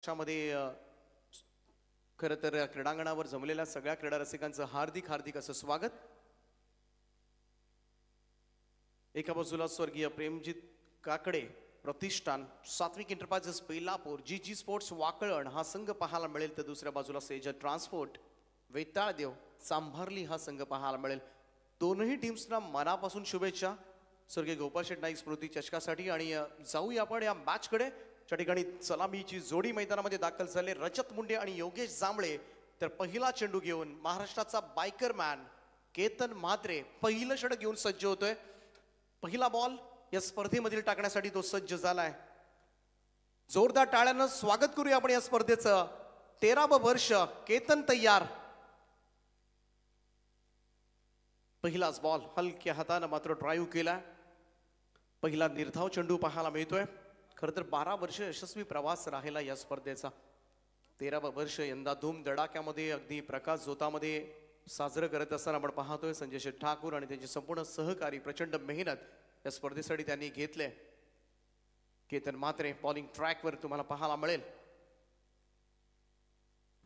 मध्ये खरं तर क्रीडांगणावर जमलेल्या सगळ्या क्रीडा रसिकांचं हार्दिक हार्दिक असं स्वागत। एका बाजूला स्वर्गीय प्रेमजित काकडे प्रतिष्ठान, सात्विक एंटरप्राइजेस बेलापूर, जी स्पोर्ट्स वाकळण हा संघ पाहायला मिळेल, तर दुसऱ्या बाजूला सेजल ट्रान्सपोर्ट वेताळदेव चांभारली हा संघ पाहायला मिळेल। दोनही टीम्सना मनापासून शुभेच्छा स्वर्गीय गोपाल शेट नाईक स्मृती चषकासाठी। आणि जाऊया आपण या मॅचकडे। त्या ठिकाणी सलामीची जोडी मैदानामध्ये दाखल झाले रजत मुंडे आणि योगेश जांभळे। तर पहिला चेंडू घेऊन महाराष्ट्राचा बायकर मॅन केतन म्हात्रे पहिलं षटक घेऊन सज्ज होतोय। पहिला बॉल या स्पर्धेमध्ये टाकण्यासाठी तो सज्ज झालाय। जोरदार टाळ्यानं स्वागत करूया आपण या स्पर्धेचं। 13वे वर्ष केतन तयार। पहिलाच बॉल हलक्या हाताने मात्र ड्राइव्ह केला। पहिला निर्धाव चेंडू पाहायला मिळतोय। खरं तर 12 वर्ष यशस्वी प्रवास राहिला या स्पर्धेचा। 13वे वर्ष यंदा धूम धडाक्यामध्ये अगदी प्रकाश जोतामध्ये साजरं करत असताना आपण पाहतोय संजय शेठ ठाकूर आणि त्यांचे संपूर्ण सहकारी प्रचंड मेहनत या स्पर्धेसाठी त्यांनी घेतले। केतन म्हात्रे बॉलिंग ट्रॅकवर तुम्हाला पाहायला मिळेल।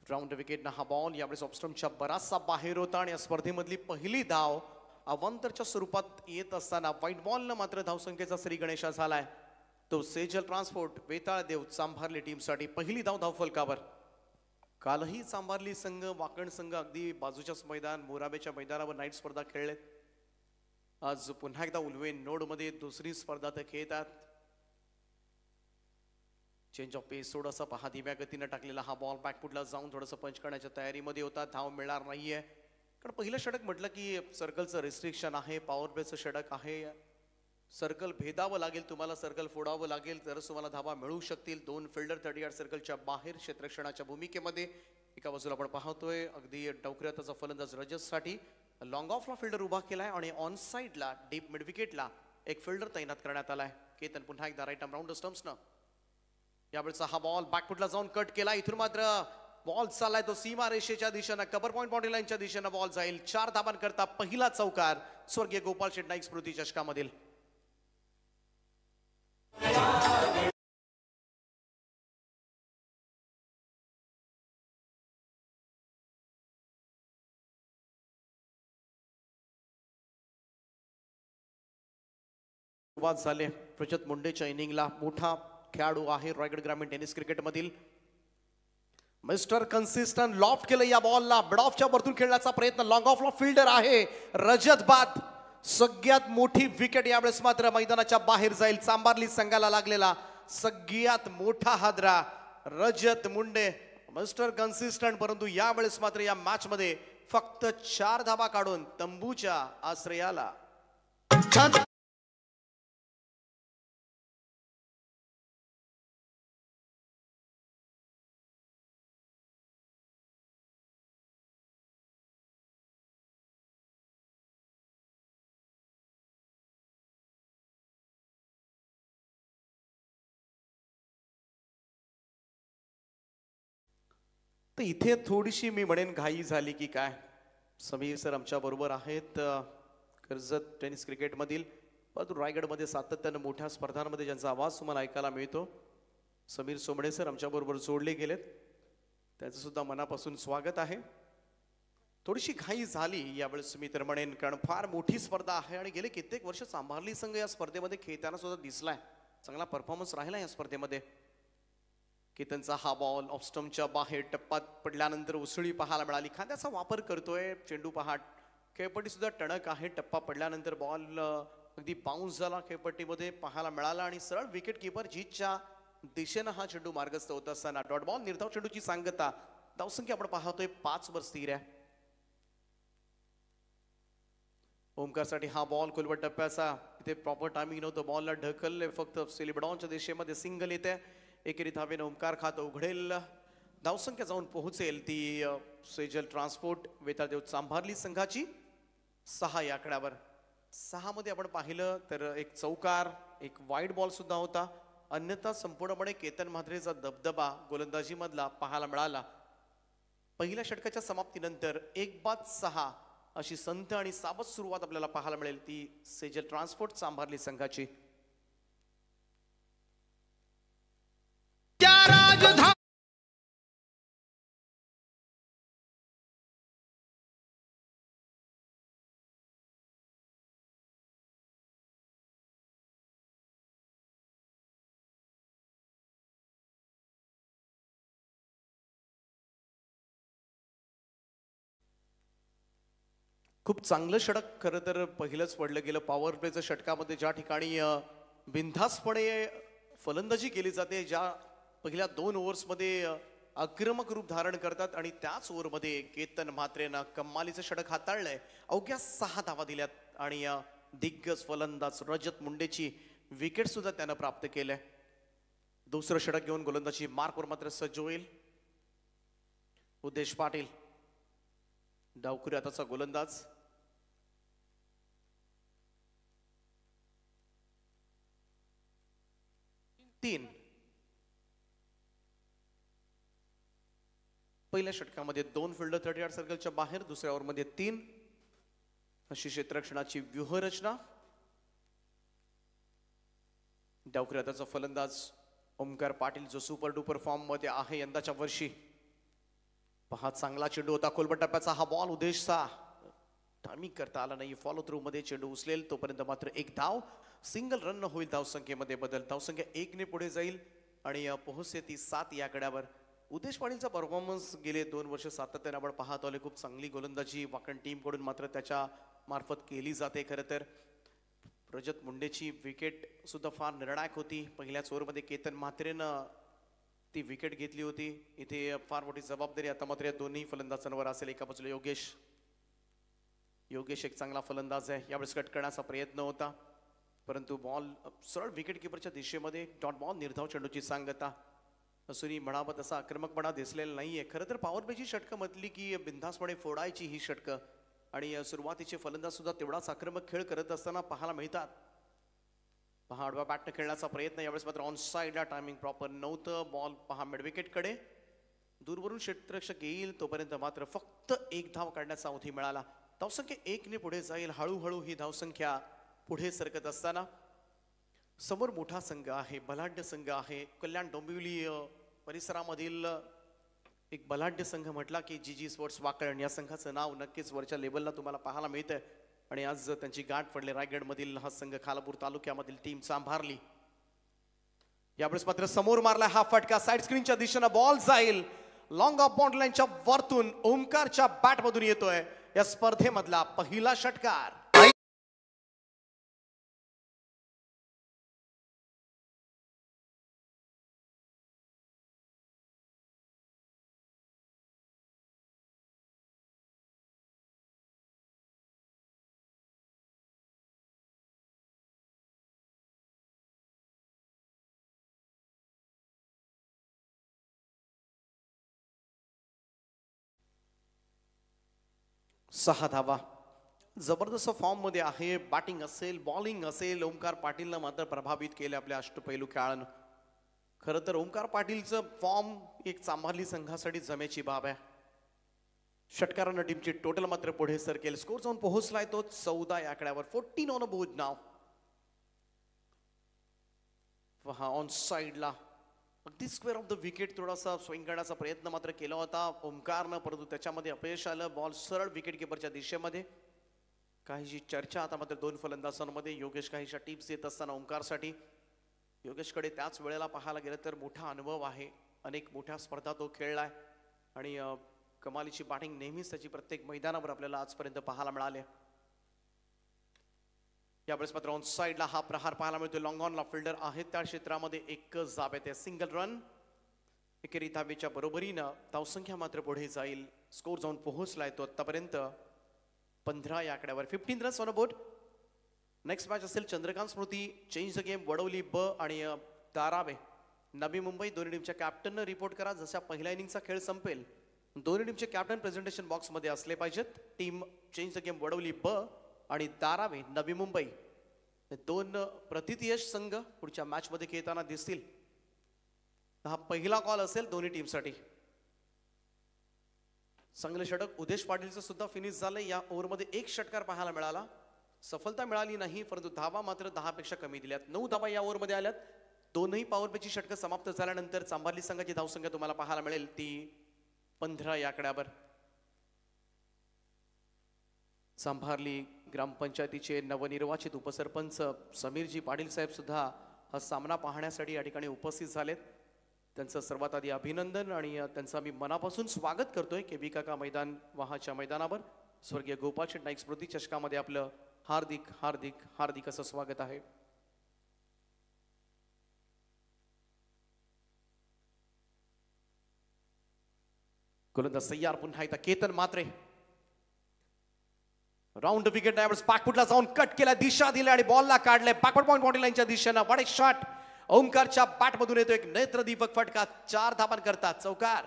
राऊंड विकेटना हा बॉल यावेळेस ऑफस्टंपच्या बराचसा बाहेर होता आणि या स्पर्धेमधली पहिली धाव अवांतरच्या स्वरूपात येत असताना व्हाईट बॉलनं मात्र धावसंख्येचा श्री गणेशा झालाय। तो सेजल ट्रान्सपोर्ट वेताळदेव चांभारली टीमसाठी पहिली धाव धावफलकावर। कालही चांभारली संघ वाकण संघ अगदी बाजूच्याच मैदान मोराबेच्या मैदानावर नाईट स्पर्धा खेळलेत। आज पुन्हा एकदा उल्वे नोडमध्ये दुसरी स्पर्धा ते खेळतात। चेंज ऑफ पेस थोडासा पहा धीम्या गतीने टाकलेला हा बॉल बॅकफुटला जाऊन थोडंसं पंच करण्याच्या तयारीमध्ये होता। धाव मिळणार नाहीये कारण पहिलं षटक म्हटलं की सर्कलचं रिस्ट्रिक्शन आहे, पॉवर प्लेचं षटक आहे। सर्कल भेदावं लागेल, तुम्हाला सर्कल फोडावं लागेल तरच तुम्हाला धावा मिळू शकतील। 2 फिल्डर 38 सर्कलच्या बाहेर क्षेत्ररक्षणाच्या भूमिकेमध्ये। एका बाजूला आपण पाहतोय अगदी डौकऱ्याचा फलंदाज रजतसाठी लॉंग ऑफला फिल्डर उभा केलाय आणि ऑन साइडला डीप मिड विकेटला एक फिल्डर तैनात करण्यात आलाय। केतन पुन्हा एकदा राईट आर्म राऊंड स्टंप्सनं यावेळेचा हा बॉल बॅकफुटला जाऊन कट केला। इथून मात्र बॉल चाललाय तो सीमा रेषेच्या दिशेनं, कव्हर पॉइंट बाउंड्री लाईनच्या दिशेनं बॉल जाईल। 4 धाबांकरता पहिला चौकार स्वर्गीय गोपाल शेट नाईक स्मृती चषकामधील। सुरुवात झाले रजत मुंडेच्या इनिंगला। मोठा खेळाडू आहे रायगड ग्रामीण टेनिस क्रिकेट मधील। मिस्टर कन्सिस्टंट लॉफ्ट केलं या बॉलला, मिड ऑफच्या वरतून खेळण्याचा प्रयत्न, लॉंग ऑफला फिल्डर आहे रजत बाद। सगळ्यात मोठी विकेट यावेळेस मात्र मैदानाच्या बाहेर जाईल। चांभारली संघाला लागलेला सगळ्यात मोठा हादरा रजत मुंडे मिस्टर कन्सिस्टंट। परंतु यावेळेस मात्र या मॅच मध्ये फक्त 4 धाबा काढून तंबूच्या आश्रयाला तर इथे थोडीशी मी म्हणेन घाई झाली की काय। समीर सर आमच्या बरोबर आहेत कर्जत टेनिस क्रिकेट मधील, परंतु रायगडमध्ये सातत्याने मोठ्या स्पर्धांमध्ये ज्यांचा आवाज तुम्हाला ऐकायला मिळतो समीर सोमडे सर आमच्या बरोबर जोडले गेलेत, त्याचं सुद्धा मनापासून स्वागत आहे। थोडीशी घाई झाली यावेळेस मी तर म्हणेन, कारण फार मोठी स्पर्धा आहे आणि गेले कित्येक वर्ष चांभारली संघ या स्पर्धेमध्ये खेळताना सुद्धा दिसलाय, चांगला परफॉर्मन्स राहिला या स्पर्धेमध्ये। केतनचा हा बॉल ऑफस्टंपच्या बाहेर टप्पा पडल्यानंतर उसळी पाहायला मिळाली। खांद्याचा वापर करतोय चेंडू पहा, खेळपट्टी सुद्धा टणक आहे। टप्पा पडल्यानंतर बॉल अगदी बाउन्स झाला खेळपट्टीमध्ये पाहायला मिळाला आणि सरळ विकेट किपर जीतच्या दिशेनं हा चेंडू मार्गस्थ होत असताना डॉट बॉल निर्धाव चेंडूची सांगता। धावसंख्या आपण पाहतोय 5 वर स्थिर आहे। ओमकारसाठी हा बॉल खोलवट टप्प्याचा, इथे प्रॉपर टायमिंग नव्हतं, बॉलला ढकलले फक्त सेलिब्रॉनच्या दिशेमध्ये सिंगल येते। एकेरी धावेनं ओमकार खातं उघडेल, धावसंख्या जाऊन पोहोचेल ती सेजल ट्रान्सपोर्ट वेताळदेव चांभारली संघाची 6 या आकड्यावर। 6 मध्ये आपण पाहिलं तर एक चौकार, एक वाईड बॉल सुद्धा होता, अन्यथा संपूर्णपणे केतन म्हात्रेचा दबदबा गोलंदाजी मधला पाहायला मिळाला। पहिल्या षटकाच्या समाप्तीनंतर 1-6 अशी संथ आणि सावध सुरुवात आपल्याला पाहायला मिळेल ती सेजल ट्रान्सपोर्ट चांभारली संघाची। खूप चांगलं षटक खरं तर पहिलंच पडलं गेलं पॉवर प्लेच्या षटकामध्ये ज्या ठिकाणी बिनधास्तपणे फलंदाजी केली जाते, ज्या पहिल्या 2 ओव्हर्समध्ये आक्रमक रूप धारण करतात आणि त्याच ओव्हरमध्ये केतन म्हात्रेनं कमालीचं षटक हाताळलंय. अवघ्या 6 धावा दिल्यात आणि दिग्गज फलंदाज रजत मुंडेची विकेट सुद्धा त्यानं प्राप्त केलंय. दुसरं षटक घेऊन गोलंदाजी मार्कवर मात्र सज्ज होईल उद्देश पाटील. डावखुरी हाताचा गोलंदाज. तीन पहिल्या षटकामध्ये 2 फिल्डर 30 यार्ड सर्कलच्या बाहेर, दुसऱ्या ओव्हरमध्ये 3 अशी क्षेत्ररक्षणाची व्यूहरचना. डावखुरी हाताचा फलंदाज ओमकार पाटील जो सुपर डुपर फॉर्म मध्ये आहे यंदाच्या वर्षी. पहा चांगला चेंडू होता खोलबट टप्प्याचा हा बॉल उद्देशचा टायमिंग करता आला नाही. फॉलो थ्रू मध्ये चेंडू उचलेल तोपर्यंत मात्र एक धाव. सिंगल रन होईल. धावसंख्येमध्ये बदल. धावसंख्या 1 ने पुढे जाईल आणि पोहोचते ती 7 या आकड्यावर. उद्देश पाटीलचा परफॉर्मन्स गेले 2 वर्ष सातत्याने आपण पाहत आलोय. खूप चांगली गोलंदाजी वाकण टीम कडून मात्र त्याच्या मार्फत केली जाते. खरं तर रजत मुंडेची विकेट सुद्धा फार निर्णायक होती. पहिल्याच ओव्हरमध्ये केतन म्हात्रेनं ती विकेट घेतली होती. इथे फार मोठी जबाबदारी आता मात्र या दोन्ही फलंदाजांवर असेल. एका बाजूला योगेश एक चांगला फलंदाज आहे. यावेळेस कट करण्याचा प्रयत्न होता परंतु बॉल सरळ विकेट किपरच्या दिशेमध्ये. डॉट बॉल निर्धाव चेंडूची सांगता असूनही म्हणावं तसा आक्रमकपणा दिसलेला नाहीये. खरं तर पॉवर प्लेची षटकं म्हटली की बिनधास्तपणे फोडायची ही षटकं आणि सुरुवातीचे फलंदाज सुद्धा तेवढाच आक्रमक खेळ करत असताना पाहायला मिळतात. पहा आडवा बॅटने खेळण्याचा प्रयत्न. यावेळेस मात्र ऑन साईडला टायमिंग प्रॉपर नव्हतं. बॉल पहा मिड विकेटकडे. दूरवरून क्षेत्ररक्षक येईल तोपर्यंत मात्र फक्त 1 धाव काढण्याचा अवधी मिळाला. धावसंख्या 1 ने पुढे जाईल. हळूहळू ही धावसंख्या पुढे सरकत असताना समोर मोठा संघ आहे, बलाढ्य संघ आहे. कल्याण डोंबिवली परिसरामधील एक बलाढ्य संघ म्हटला की जीजी स्पोर्ट्स वाकण या संघाचं नाव नक्कीच वरच्या लेवलला तुम्हाला पाहायला मिळतंय आणि आज त्यांची गाठ पडले. रायगडमधील हा संघ खालापूर तालुक्यामधील टीम सांभारली. यावेळेस मात्र समोर मारला हा फटका. साइड स्क्रीनच्या दिशेने बॉल जाईल. लॉंग ऑफ बाउंड लाईनच्या वरतून ओमकारच्या बॅटमधून येतोय या स्पर्धेमधला पहिला षटकार. सहा धावा. जबरदस्त फॉर्म मध्ये आहे. बॅटिंग असेल बॉलिंग असेल ओमकार पाटीलनं मात्र प्रभावित केले आपल्या अष्टपैलू खेळाडून. खरं तर ओमकार पाटीलचं फॉर्म एक चांभारली संघासाठी जमेची बाब आहे. षटकारानं टीमची टोटल मात्र पुढे सरकेल. स्कोर जाऊन पोहोचलाय तो 14 या आकड्यावर. 14 ऑन अ बोर्ड नाव. पहा ऑन साइडला अगदी स्क्वेअर ऑफ द विकेट थोडासा स्विंग करण्याचा प्रयत्न मात्र केला होता ओमकारनं परंतु त्याच्यामध्ये अपयश आलं. बॉल सरळ विकेट किपरच्या दिशेमध्ये. काहीशी चर्चा आता मात्र 2 फलंदाजांमध्ये. योगेश काहीशा टिप्स देत असताना ओमकारसाठी. योगेशकडे त्याच वेळेला पाहायला गेलं तर मोठा अनुभव आहे. अनेक मोठ्या स्पर्धा तो खेळलाय आणि कमालीची बॅटिंग नेहमीच त्याची प्रत्येक मैदानावर आपल्याला आजपर्यंत पाहायला मिळाले. यावेळेस मात्र ऑन साइडला हा प्रहार पाहायला मिळतो. लॉंग ऑनला फिल्डर आहे त्या क्षेत्रामध्ये एकच जाब आहे. Single run. एकेरी धावेच्या बरोबरीनं धावसंख्या मात्र पुढे जाईल. स्कोर जाऊन पोहोचलाय तो आतापर्यंत 15 या आकड्यावर. 15 runs on a board. Next match असेल Chandrakant Smruti change the game Wadavali ब आणि दारावे नवी मुंबई. दोन्ही टीमच्या कॅप्टननं रिपोर्ट करा. जसा पहिल्या इनिंगचा खेळ संपेल दोन्ही टीमचे कॅप्टन प्रेझेंटेशन बॉक्स मध्ये असले पाहिजेत. Team change the game Wadavali ब आणि दारावे नवी मुंबई 2 प्रतियश संघ पुढच्या मॅच मध्ये खेळताना दिसतील. हा पहिला कॉल असेल दोन्ही टीमसाठी. चांगलं षटक उद्देश पाटीलचं सुद्धा फिनिश झालं. या ओव्हरमध्ये 1 षटकार पाहायला मिळाला. सफलता मिळाली नाही परंतु धावा मात्र 10 पेक्षा कमी दिल्यात. 9 धावा या ओव्हरमध्ये आल्यात. दोनही पॉवर प्लेची षटकं समाप्त झाल्यानंतर चांभारली संघाची धावसंख्या तुम्हाला पाहायला मिळेल ती 15 या आकड्यावर. चांभारली ग्रामपंचायतीचे नवनिर्वाचित उपसरपंच समीरजी पाटील साहेब सुद्धा हा सामना पाहण्यासाठी या ठिकाणी उपस्थित झालेत. त्यांचं सर्वात आधी अभिनंदन आणि त्यांचं मी मनापासून स्वागत करतोय केबी काका मैदान वहाच्या मैदानावर. स्वर्गीय गोपाळ शेट नाईक स्मृती चषकामध्ये आपलं हार्दिक हार्दिक हार्दिक असं स्वागत आहे. गोलंदाज तयार पुन्हा एकदा केतन मात्रे. राऊंड विकेट त्यावेळेस पाकपुटला जाऊन कट केला, दिशा दिली आणि बॉलला काढले बॅकवर्ड पॉइंट बाउंड्री लाईनच्या दिशेनं. What a shot. ओमकारच्या बॅट मधून येतो एक नेत्रदीपक फटका. 4 धावा करतात चौकार.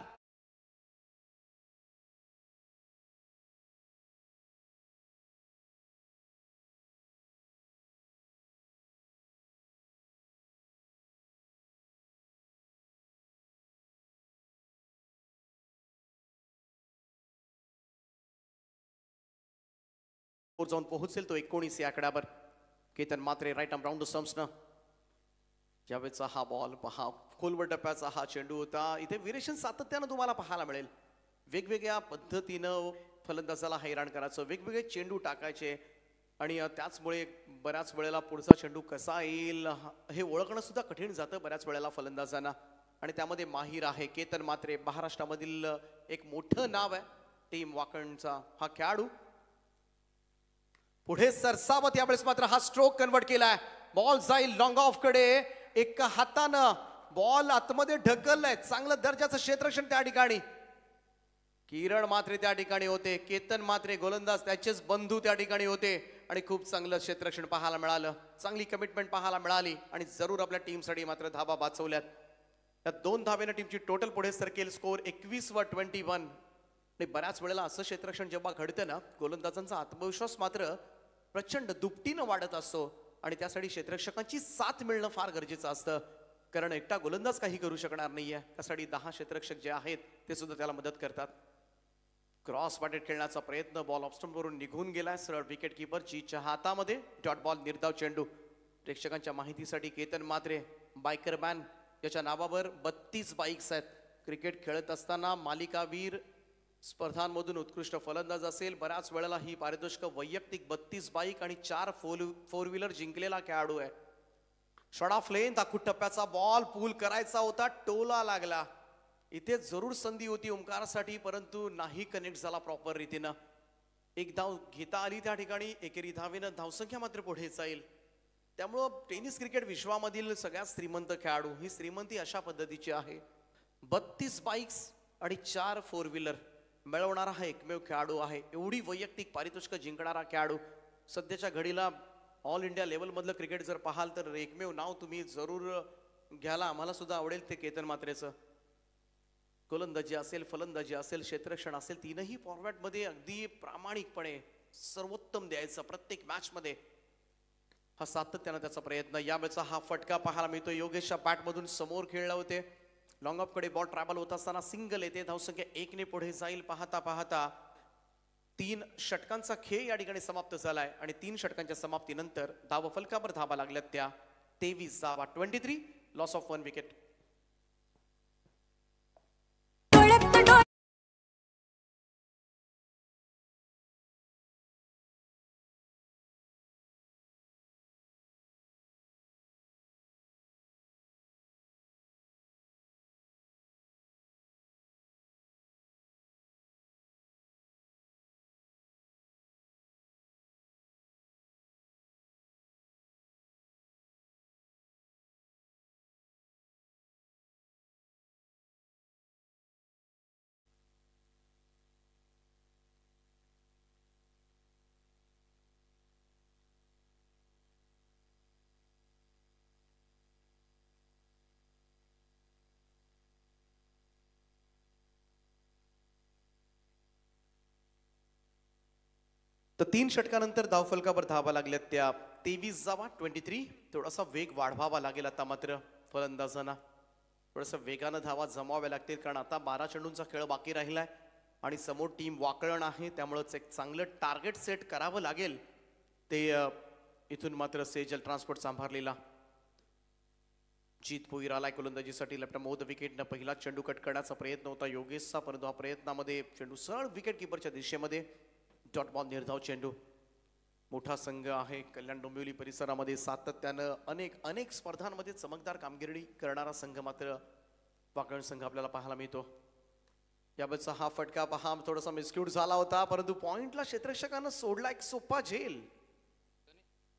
जाऊन पोहोचेल तो 19 या आकड्यावर. Ketan Matre right arm round the stumps न. ज्यावेळेचा हा बॉल पहा, खोलवर टप्प्याचा हा चेंडू होता. इथे व्हेरिएशन सातत्यानं तुम्हाला पाहायला मिळेल. वेगवेगळ्या पद्धतीनं फलंदाजाला हैराण करायचं, वेगवेगळे चेंडू टाकायचे आणि त्याचमुळे बऱ्याच वेळेला पुढचा चेंडू कसा येईल हे ओळखणं सुद्धा कठीण जातं बऱ्याच वेळेला फलंदाजांना. आणि त्यामध्ये माहीर आहे केतन मात्रे. महाराष्ट्रामधील एक मोठं नाव आहे टीम वाकणचा हा खेळाडू. पुढे सरसावत यावेळेस मात्र हा स्ट्रोक कन्वर्ट केलाय. बॉल जाईल लॉंग ऑफ कडे. एका हातानं बॉल आतमध्ये ढकललाय. चांगलं दर्जाचं क्षेत्ररक्षण त्या ठिकाणी. किरण मात्रे त्या ठिकाणी होते. केतन मात्रे गोलंदाज त्याचेच बंधू त्या ठिकाणी होते आणि खूप चांगलं क्षेत्ररक्षण पाहायला मिळालं. चांगली कमिटमेंट पाहायला मिळाली आणि जरूर आपल्या टीमसाठी मात्र धावा वाचवल्यात. या 2 धावेनं टीमची टोटल पुढे सरकेल. स्कोर 21-21. आणि बऱ्याच वेळेला असं क्षेत्ररक्षण जेव्हा घडतं ना, गोलंदाजांचा आत्मविश्वास मात्र प्रचंड दुपटीनं वाढत असतो आणि त्यासाठी क्षेत्ररक्षकांची साथ मिळणं फार गरजेचं असतं. कारण एकटा गोलंदाज काही करू शकणार नाहीये. त्यासाठी 10 क्षेत्ररक्षक जे आहेत ते सुद्धा त्याला मदत करतात. क्रॉस बॅटेड खेळण्याचा प्रयत्न. बॉल ऑफस्टंपवरून निघून गेलाय. सरळ विकेट कीपरच्या हातामध्ये. डॉट बॉल निर्धाव चेंडू. प्रेक्षकांच्या माहितीसाठी केतन मात्रे बायकर मॅन याच्या नावावर 32 बाईक्स आहेत. क्रिकेट खेळत असताना मालिकावीर स्पर्धांमधून उत्कृष्ट फलंदाज असेल. बऱ्याच वेळेला ही पारितोषिक वैयक्तिक 32 बाईक आणि 4 फोर व्हीलर जिंकलेला खेळाडू आहे. शॉट ऑफ लेन. दाखवून टप्प्याचा बॉल पूल करायचा होता, टोला लागला. इथे जरूर संधी होती ओमकारसाठी, परंतु नाही कनेक्ट झाला प्रॉपर रीतीनं. एक धाव घेता आली त्या ठिकाणी. एकेरी धावेनं धावसंख्या मात्र पुढे जाईल. त्यामुळं टेनिस क्रिकेट विश्वामधील सगळ्यात श्रीमंत खेळाडू. ही श्रीमंती अशा पद्धतीची आहे. 32 बाईक्स आणि 4 फोर व्हीलर मिळवणारा हा एकमेव खेळाडू आहे. एवढी वैयक्तिक पारितोषिक जिंकणारा खेळाडू. सध्याच्या घडीला ऑल इंडिया लेवल मधलं क्रिकेट जर पाहाल तर एकमेव नाव तुम्ही जरूर घ्यायला आम्हाला सुद्धा आवडेल ते केतन मात्रेचं. गोलंदाजी असेल, फलंदाजी असेल, क्षेत्ररक्षण असेल, तीनही फॉर्मॅट मध्ये अगदी प्रामाणिकपणे सर्वोत्तम द्यायचं प्रत्येक मॅच मध्ये. हा सातत्यानं त्याचा प्रयत्न. यावेळेचा हा फटका पाहायला मिळतो. योगेशच्या बॅट मधून समोर खेळला होते. लॉंग ऑफ कडे बॉल ट्रॅव्हल होत असताना सिंगल येते. धावसंख्या 1 ने पुढे जाईल. पाहता पाहता 3 षटकांचा खेळ या ठिकाणी समाप्त झालाय आणि 3 षटकांच्या समाप्तीनंतर धावा फलकावर धावा लागल्यात त्या 23 धावा. 23 लॉस ऑफ 1 विकेट. तर 3 षटकानंतर धावफलकावर धावा लागल्यात त्या 23 धावा. 23. थोडासा वेग वाढवावा लागेल आता मात्र फलंदाजांना. थोडंसं वेगानं धावा जमाव्या लागतील कारण आता 12 चेंडूंचा खेळ बाकी राहिलाय आणि समोर टीम वाकळण आहे. त्यामुळेच एक चांगलं टार्गेट सेट करावं लागेल. ते इथून मात्र सेजल ट्रान्सपोर्ट सांभाळलेला जीत भोईर आलाय गोलंदाजीसाठी. लेफ्ट मोद विकेटनं पहिला चेंडू कट करण्याचा प्रयत्न होता योगेशचा, परंतु हा प्रयत्नामध्ये चेंडू सरळ विकेट किपरच्या दिशेमध्ये. डॉट बॉल निर्धाव चेंडू. मोठा संघ आहे कल्याण डोंबिवली परिसरामध्ये. सातत्यानं अनेक स्पर्धांमध्ये चमकदार कामगिरी करणारा संघ मात्र वाकण संघ आपल्याला पाहायला मिळतो. याबाबतचा हा फटका पहा थोडासा मिसक्यूट झाला होता, परंतु पॉइंटला क्षेत्ररक्षकानं सोडला एक सोपा झेल.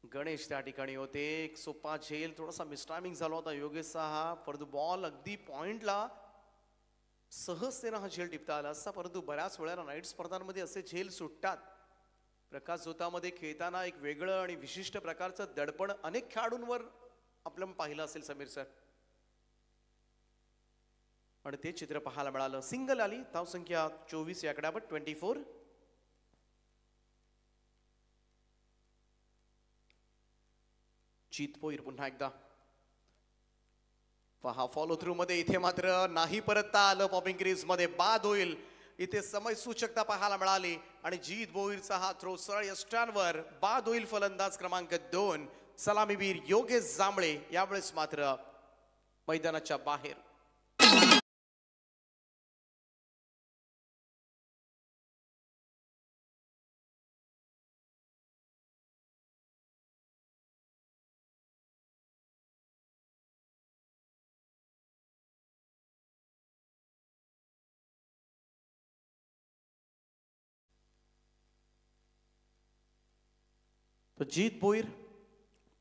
गणेश त्या ठिकाणी होते, एक सोपा झेल, थोडासा मिसटायमिंग झाला होता योगेशचा हा, परंतु बॉल अगदी पॉइंटला सहजतेनं हा झेल टिपता आला असता. परंतु बऱ्याच वेळेला नाईट स्पर्धांमध्ये असे झेल सुटतात. प्रकाश झोतामध्ये खेळताना एक वेगळं आणि विशिष्ट प्रकारचं दडपण अनेक खेळाडूंवर आपल्याला पाहिलं असेल समीर सर, आणि ते चित्र पाहायला मिळालं. सिंगल आली, धावसंख्या 24 या आकड्यावर 24. जीत भोईर पुन्हा एकदा पहा फॉलो थ्रू मध्ये, इथे मात्र नाही परतता आलं. पॉपिंग क्रीज मध्ये बाद होईल, इथे समय सूचकता पाहायला मिळाली आणि जीत भोईरचा हा थ्रो सरळ यष्टांवर बाद होईल. फलंदाज क्रमांक 2 सलामीवीर योगेश जांभळे यावेळेस मात्र मैदानाच्या बाहेर. तर जीत भोईर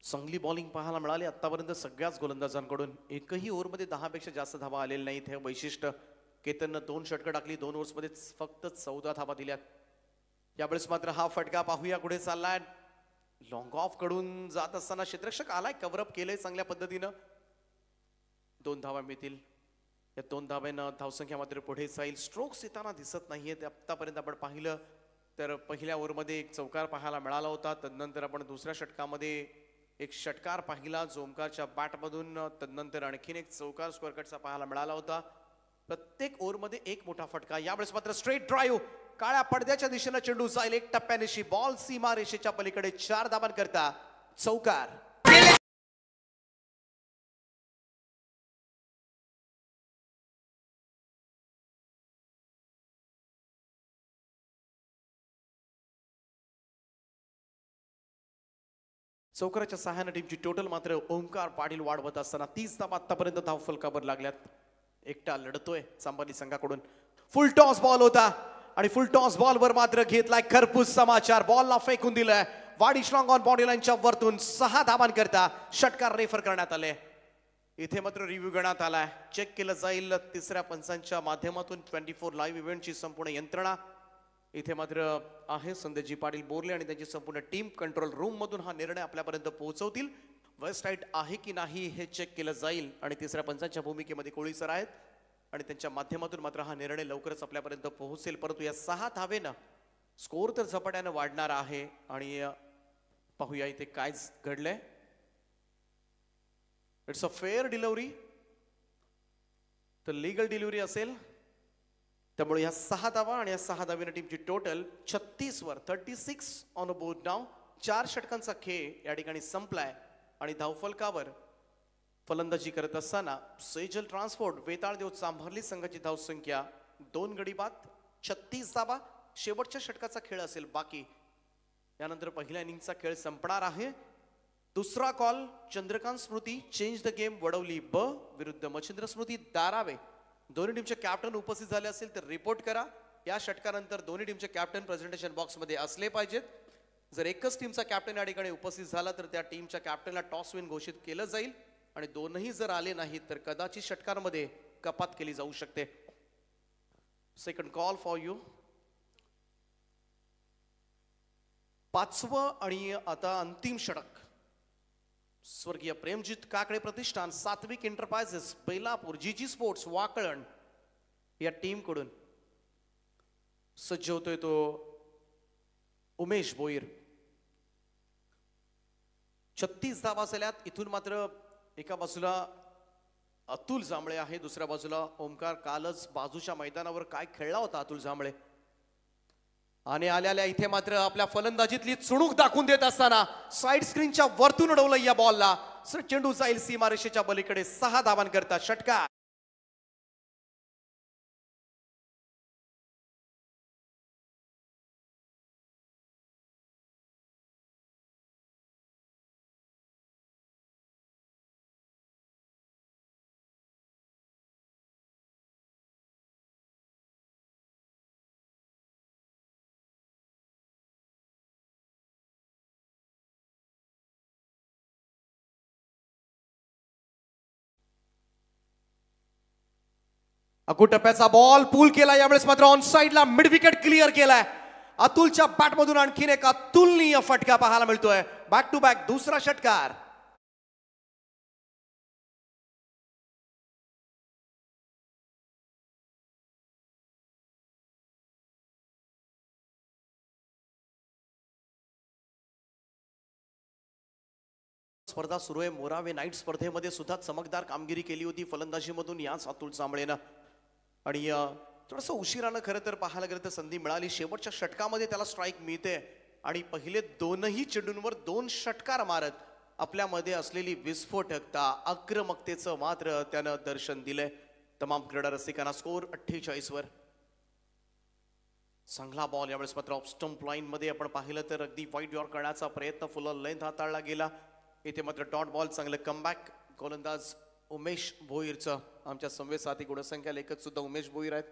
चांगली बॉलिंग पाहायला मिळाली आतापर्यंत सगळ्याच गोलंदाजांकडून. एकही ओव्हरमध्ये 10 पेक्षा जास्त धावा आलेल्या नाहीत. हे वैशिष्ट्य. केतननं 2 षटकं टाकली, 2 ओव्हर्समध्ये फक्त 14 धावा दिल्यात. यावेळेस मात्र हा फटका पाहूया कुठे चाललाय. लॉंग ऑफ कडून जात असताना क्षेत्ररक्षक आलाय, कव्हरअप केलंय चांगल्या पद्धतीनं. 2 धावा मिळतील. या 2 धाव्यानं धावसंख्या मात्र पुढे जाईल. स्ट्रोक्स येताना दिसत नाहीयेत आतापर्यंत. आपण पाहिलं तर पहिल्या ओव्हरमध्ये एक चौकार पाहायला मिळाला होता. तदनंतर आपण दुसऱ्या षटकामध्ये एक षटकार पाहिला जोमकारच्या बॅटमधून. तदनंतर आणखीन एक चौकार स्क्वेअर कटचा पाहायला मिळाला होता. प्रत्येक ओव्हरमध्ये एक मोठा फटका. यावेळेस मात्र स्ट्रेट ड्राईव्ह, काळ्या पडद्याच्या दिशेने चेंडू जाईल. एक टप्प्यानिशी बॉल सीमा रेषेच्या पलीकडे 4 धावांकरता चौकार. चौकाराच्या सहाय्याने टीमची टोटल मात्र ओंकार पाटील वाढवत असताना 30 धावा आतापर्यंत धाव फलकावर लागल्यात. एकटा लढतोय सांभाली संघाकडून. फुल टॉस बॉल होता आणि फुल टॉस बॉल वर मात्र घेतलाय खरपूस समाचार. बॉलला फेकून दिलंय वाडी स्ट्रॉंग ऑन बॉडी लाईनच्या वरतून. 6 धावांकरता षटकार रेफर करण्यात आले. इथे मात्र रिव्ह्यू करण्यात आलाय, चेक केलं जाईल तिसऱ्या पंचांच्या माध्यमातून. 24 लाईव्ह इव्हेंटची संपूर्ण यंत्रणा इथे मात्र आहे. संदेशजी पाटील बोरले आणि त्यांची संपूर्ण टीम कंट्रोल रूम मधून हा निर्णय आपल्यापर्यंत पोहोचवतील. वेस्ट राईट आहे की नाही हे चेक केलं जाईल आणि तिसऱ्या पंचांच्या भूमिकेमध्ये कोळी सर आहेत आणि त्यांच्या माध्यमातून मात्र हा निर्णय लवकरच आपल्यापर्यंत पोहोचेल. परंतु या 6 धावेनं स्कोर तर झपाट्यानं वाढणार आहे. आणि पाहूया इथे काय घडलंय. इट्स अ फेअर डिलिव्हरी, तर लीगल डिलिव्हरी असेल. त्यामुळे या 6 धावा आणि या 6 धावेनं टीमची टोटल 36 वर 36 ऑन अ बोर्ड नाव. 4 षटकांचा खेळ या ठिकाणी संपलाय आणि धावफलकावर फलंदाजी करत असताना सेजल ट्रान्सपोर्ट वेताळदेव चांभारली संघाची धावसंख्या 2 गडी बाद 36 धावा. शेवटच्या षटकाचा खेळ असेल बाकी. यानंतर पहिल्या इनिंगचा खेळ संपणार आहे. दुसरा call Chandrakant Smruti change the game Wadavali ब विरुद्ध मच्छिंद्र स्मृती दारावे. दोन्ही टीमचे कॅप्टन उपस्थित झाले असेल तर रिपोर्ट करा. या षटकानंतर दोन्ही टीमचे कॅप्टन प्रेझेंटेशन बॉक्समध्ये असले पाहिजेत. जर एकच टीमचा कॅप्टन या ठिकाणी उपस्थित झाला तर त्या टीमच्या कॅप्टनला टॉस विन घोषित केलं जाईल आणि दोनही जर आले नाहीत तर कदाचित षटकांमध्ये कपात केली जाऊ शकते. Second call for you. 5वं आणि आता अंतिम षटक. स्वर्गीय प्रेमजित काकडे प्रतिष्ठान, सात्विक एंटरप्राइजेस, बेलापूर, जीजी स्पोर्ट्स वाकळण या टीम कडून सज्ज होतोय तो उमेश भोईर. 36 धावा झाल्यात. इथून मात्र एका बाजूला अतुल जांभळे आहे, दुसऱ्या बाजूला ओमकार. कालच बाजूच्या मैदानावर काय खेळला होता अतुल जांभळे. आणि आल्याल्या इथे मात्र आपल्या फलंदाजीतली चुणूक दाखवून देत असताना साइड स्क्रीनच्या वरतून उडवलं या बॉलला. चेंडू जाईल सीमारेषेच्या पलीकडे. 6 धावांकरता षटकार. अकुटप्प्याचा बॉल पूल केला, यावेळेस मात्र ऑन साइडला मिड विकेट क्लिअर केलाय. अतुलच्या बॅटमधून आणखीन एक अतुलनीय फटका पाहायला मिळतोय. बॅक टू बॅक दुसरा षटकार. स्पर्धा सुरू आहे. मोरावे नाईट स्पर्धेमध्ये सुद्धा चमकदार कामगिरी केली होती फलंदाजीमधून याच अतुल जांभळेनं. आणि थोडंसं उशिरानं खरं तर पाहायला गेलं तर संधी मिळाली. शेवटच्या षटकामध्ये त्याला स्ट्राईक मिळते आणि पहिले दोनही चेंडूंवर 2 षटकार मारत आपल्यामध्ये असलेली विस्फोटकता, आक्रमकतेचं मात्र त्यानं दर्शन दिलंय तमाम क्रीडा रसिकांना. स्कोर 48 वर. चांगला बॉल यावेळेस मात्र ऑफ स्टंप लाईन मध्ये आपण पाहिलं तर अगदी वाईड यॉर्क करण्याचा प्रयत्न फुल लेंथ हाताळला गेला. इथे मात्र डॉट बॉल. चांगलं कमबॅक. गोलंदाज उमेश भोईरचं, आमच्या संवेद साथी गुणसंख्या लेखक सुद्धा उमेश भोईर आहेत.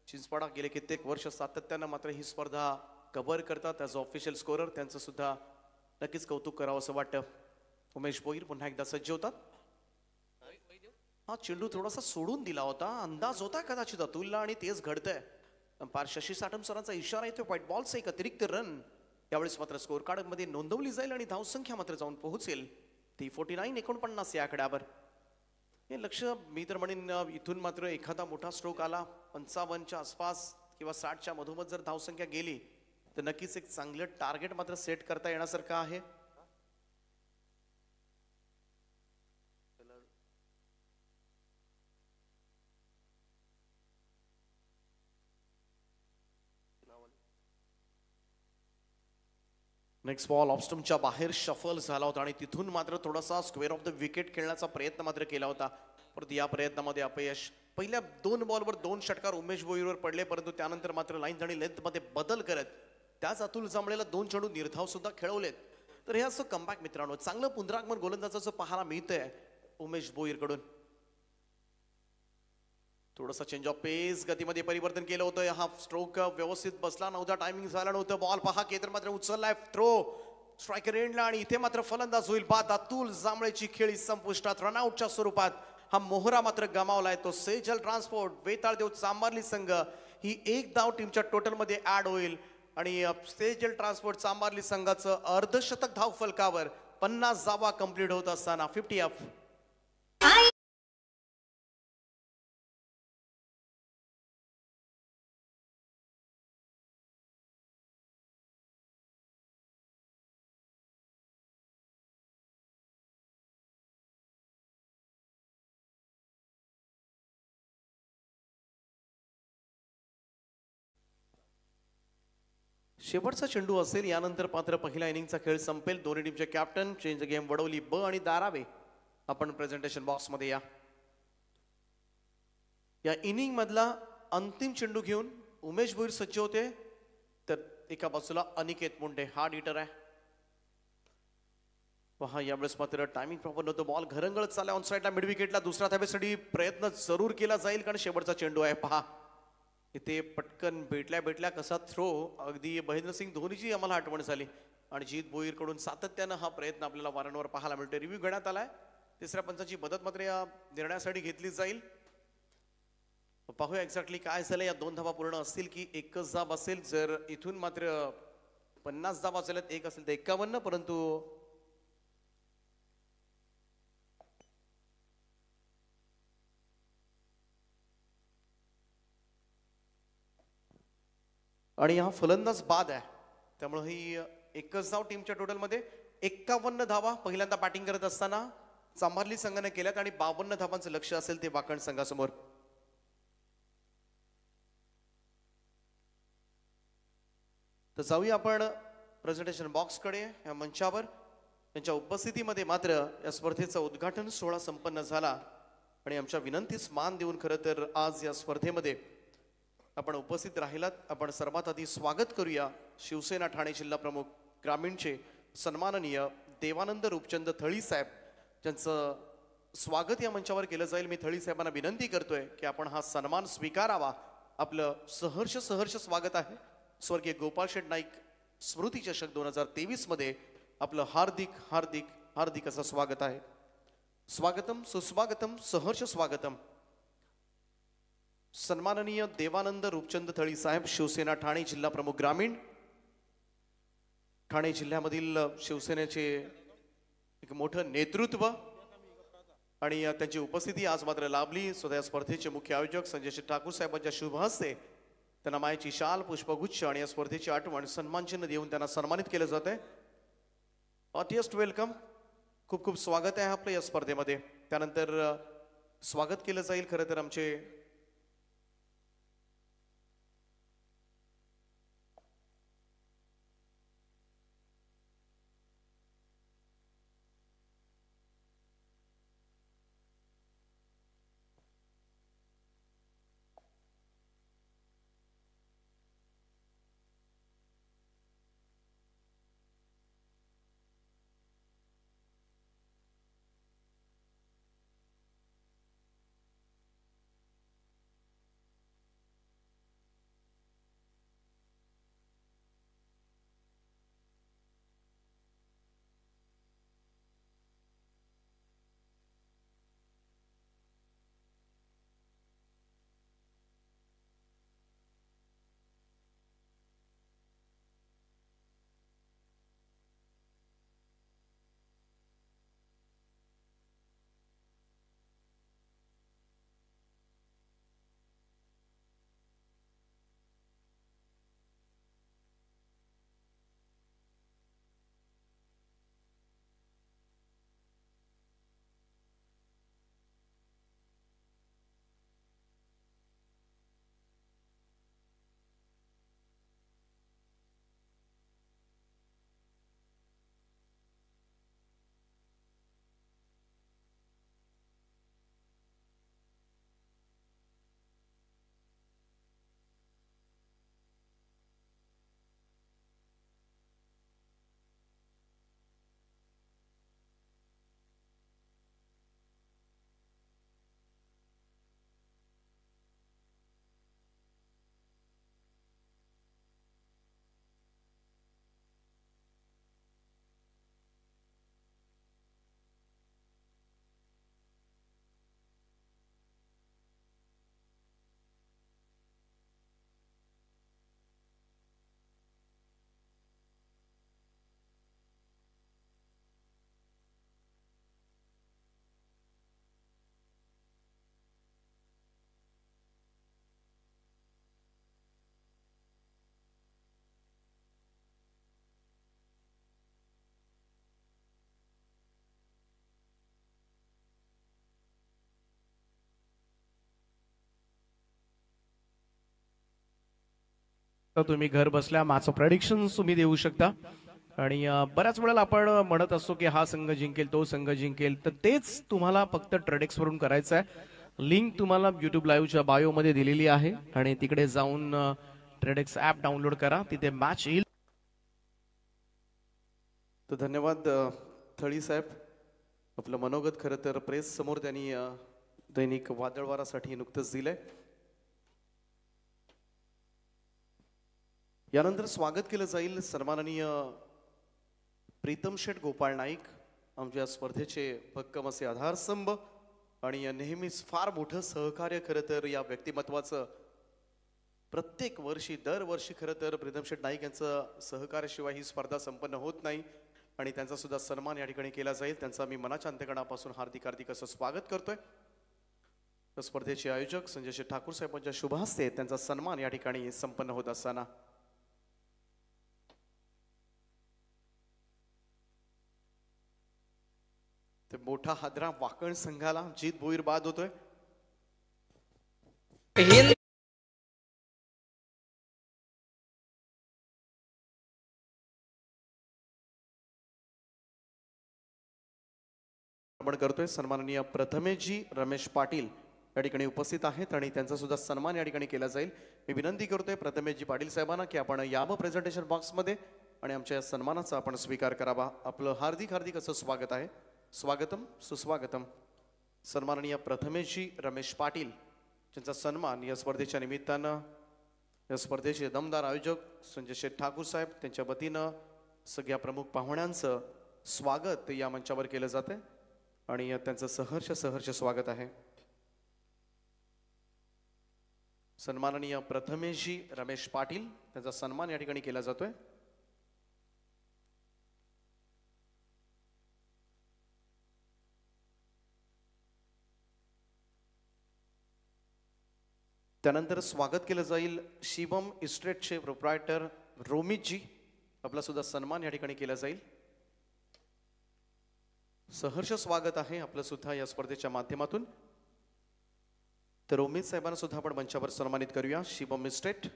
चिंचपाडा गेले कित्येक वर्ष सातत्यानं मात्र ही स्पर्धा कव्हर करतात ॲज ऑफिशियल स्कोरर. त्यांचं सुद्धा नक्कीच कौतुक करावं असं वाटतं. उमेश भोईर पुन्हा एकदा सज्ज होतात. हा चेंडू थोडासा सोडून दिला होता, अंदाज होता कदाचित अतुलला आणि तेच घडतंय. पार शशी साठम सरांचा इशारा येतो. व्हाईट बॉलचा एक अतिरिक्त रन यावेळेस मात्र स्कोर कार्ड मध्ये नोंदवली जाईल आणि धावसंख्या मात्र जाऊन पोहोचेल ती 49-49 या आकड्यावर. हे लक्ष मी तर म्हणेन इथून मात्र एखादा मोठा स्ट्रोक आला 55च्या आसपास किंवा 60च्या मधोमध जर धावसंख्या गेली तर नक्कीच एक चांगलं टार्गेट मात्र सेट करता येण्यासारखं आहे. नेक्स्ट बॉल ऑफस्टमच्या बाहेर शफल झाला होता आणि तिथून मात्र थोडासा स्क्वेअर ऑफ द विकेट खेळण्याचा प्रयत्न मात्र केला होता, परंतु या प्रयत्नामध्ये अपयश. पहिल्या 2 बॉलवर 2 षटकार उमेश भोईरवर पडले, परंतु त्यानंतर मात्र लाईन आणि लेंथ मध्ये बदल करत त्याच अतुल जांभळेला 2 चेंडू निर्धाव सुद्धा खेळवलेत. तर हे असं कमबॅक मित्रांनो, चांगलं पुनरागमन गोलंदाजाचं पाहायला मिळतंय उमेश भोईर कडून. थोडासा चेंज ऑफ पेस, गतीमध्ये परिवर्तन केलं होतं. हा स्ट्रोक व्यवस्थित बसला नव्हता, टायमिंग झाला नव्हतं. बॉल पहा केतर मात्र उचललाय, थ्रो स्ट्रायकर एंडला आणि इथे मात्र फलंदाज होईल बाद. अतुल जांभळेची खेळी संपुष्टात. रनआउटच्या स्वरूपात हा मोहरा मात्र गमावलाय. तो सेजल ट्रान्सपोर्ट वेताळदेव चांबार्ली संघ ही 1 धाव टीमच्या टोटल मध्ये ऍड होईल आणि सेजल ट्रान्सपोर्ट चांबार्ली संघाचं अर्धशतक धाव फलकावर 50 धावा कंप्लीट होत असताना 50 अफ. शेवटचा चेंडू असेल यानंतर मात्र पहिल्या इनिंगचा खेळ संपेल. दोन्ही टीमचे कॅप्टन चेंज गेम वडवली ब आणि दारावे आपण प्रेझेंटेशन बॉक्स मध्ये या इनिंग मधला अंतिम चेंडू घेऊन उमेश भोईर सज्ज होते, तर एका बाजूला अनिकेत मुंडे हा हिटर आहे. पहा यावेळेस मात्र टायमिंग प्रॉपर नव्हतं. बॉल घरंगळत चालला ऑन साइडला मिड विकेटला. दुसऱ्या धावेसाठी प्रयत्न जरूर केला जाईल कारण शेवटचा चेंडू आहे. पहा इथे पटकन भेटल्या कसा थ्रो, अगदी महेंद्रसिंग धोनीची आम्हाला आठवण झाली आणि जीत भोईर कडून सातत्यानं हा प्रयत्न आपल्याला वारंवार पाहायला मिळतो. रिव्ह्यू घेण्यात आलाय. तिसऱ्या पंचाची मदत मात्र या निर्णयासाठी घेतली जाईल. पाहूया एक्झॅक्टली काय झालं. या 2 धावा पूर्ण असतील की एकच धाव असेल. जर इथून मात्र 50 धावा झाल्यात, 1 असेल तर 51, परंतु आणि हा फलंदाज बाद आहे त्यामुळे ही एकच धाव टीमच्या टोटल मध्ये. 51 धावा पहिल्यांदा बॅटिंग करत असताना चांभारली संघाने केल्यात आणि 52 धावांचं लक्ष असेल ते वाकण संघासमोर. तर जाऊया आपण प्रेझेंटेशन बॉक्स कडे. या मंचावर त्यांच्या उपस्थितीमध्ये मात्र या स्पर्धेचा उद्घाटन सोहळा संपन्न झाला आणि आमच्या विनंतीस मान देऊन खरं तर आज या स्पर्धेमध्ये आपण उपस्थित राहिलात. आपण सर्वात आधी स्वागत करूया शिवसेना ठाणे जिल्हा प्रमुख ग्रामीणचे सन्माननीय देवानंद रूपचंद थळी साहेब, ज्यांचं स्वागत या मंचावर केलं जाईल. मी थळी साहेबांना विनंती करतोय की आपण हा सन्मान स्वीकारावा. आपलं सहर्ष स्वागत आहे. स्वर्गीय गोपाळ शेठ नाईक स्मृती चषक 2023 मध्ये आपलं हार्दिक असं स्वागत आहे. स्वागतम सुस्वागतम सहर्ष स्वागतम. सन्माननीय देवानंद रूपचंद थळी साहेब, शिवसेना ठाणे जिल्हा प्रमुख ग्रामीण, ठाणे जिल्ह्यामधील शिवसेनेचे एक मोठं नेतृत्व आणि त्यांची उपस्थिती आज मात्र लाभली. सध्या स्पर्धेचे मुख्य आयोजक संजय ठाकूर साहेबांच्या शुभ हस्ते त्यांना मायेची शाल, पुष्पगुच्छ आणि या स्पर्धेची आठवण सन्मानचिन्ह देऊन त्यांना सन्मानित केलं जात आहे. ऑटियस्ट वेलकम, खूप खूप स्वागत आहे आपलं या स्पर्धेमध्ये. त्यानंतर स्वागत केलं जाईल खरं तर आमचे तुम्ही घर बसल्या माझं प्रेडिक्शन तुम्ही देऊ शकता. आणि बऱ्याच वेळेला आपण म्हणत असतो की हा संघ जिंकेल, तो संघ जिंकेल, तर तेच तुम्हाला फक्त ट्रेडेक्स वरून करायचं आहे. लिंक तुम्हाला YouTube लाईव्हच्या बायो मध्ये दिलेली आहे आणि तिकडे जाऊन ट्रेडेक्स ऍप डाउनलोड करा, तिथे मॅच येईल. तर धन्यवाद थळी साहेब. आपलं मनोगत खरं तर प्रेस समोर त्यांनी दैनिक वादळवारासाठी नुकतंच दिलंय. यानंतर स्वागत केलं जाईल सन्माननीय प्रीतम शेठ गोपाळ नाईक, आमच्या स्पर्धेचे भक्कम असे आधारस्तंभ आणि नेहमीच फार मोठं सहकार्य. खरं तर या व्यक्तिमत्वाचं प्रत्येक वर्षी दरवर्षी खरं तर प्रीतम शेठ नाईक यांचं सहकार्याशिवाय ही स्पर्धा संपन्न होत नाही आणि त्यांचा सुद्धा सन्मान या ठिकाणी केला जाईल. त्यांचा मी मनाच्या अंतकणापासून हार्दिक हार्दिक असं स्वागत करतोय. स्पर्धेचे आयोजक संजय शेठ ठाकूर साहेबांच्या शुभ हस्ते त्यांचा सन्मान या ठिकाणी संपन्न होत असताना ते मोठा हादरा वाकण संघाला जीत भोईर बाद होतोय. आपण करतोय सन्माननीय प्रथमेशजी रमेश पाटील या ठिकाणी उपस्थित आहेत आणि त्यांचा सुद्धा सन्मान या ठिकाणी केला जाईल. मी विनंती करतोय प्रथमेशजी पाटील साहेबांना की आपण यावं प्रेझेंटेशन बॉक्समध्ये आणि आमच्या सन्मानाचा आपण स्वीकार करावा. आपलं हार्दिक हार्दिक असं स्वागत आहे. स्वागतम सुस्वागतम. सन्माननीय प्रथमेशजी रमेश पाटील ज्यांचा सन्मान या स्पर्धेच्या निमित्तानं या स्पर्धेचे दमदार आयोजक संजय शेठ ठाकूर साहेब त्यांच्या वतीनं सगळ्या प्रमुख पाहुण्यांचं स्वागत या मंचावर केलं जाते आणि त्यांचं सहर्ष स्वागत आहे. सन्माननीय प्रथमेशजी रमेश पाटील त्यांचा सन्मान या ठिकाणी केला जातोय. त्यानंतर स्वागत केलं जाईल शिवम इस्टेटचे प्रोप्रायटर रोमितजी, आपला सुद्धा सन्मान या ठिकाणी केला जाईल. सहर्ष स्वागत आहे आपलं सुद्धा या स्पर्धेच्या माध्यमातून. तर रोमित साहेबांना सुद्धा आपण मंचावर सन्मानित करूया. शिवम इस्टेट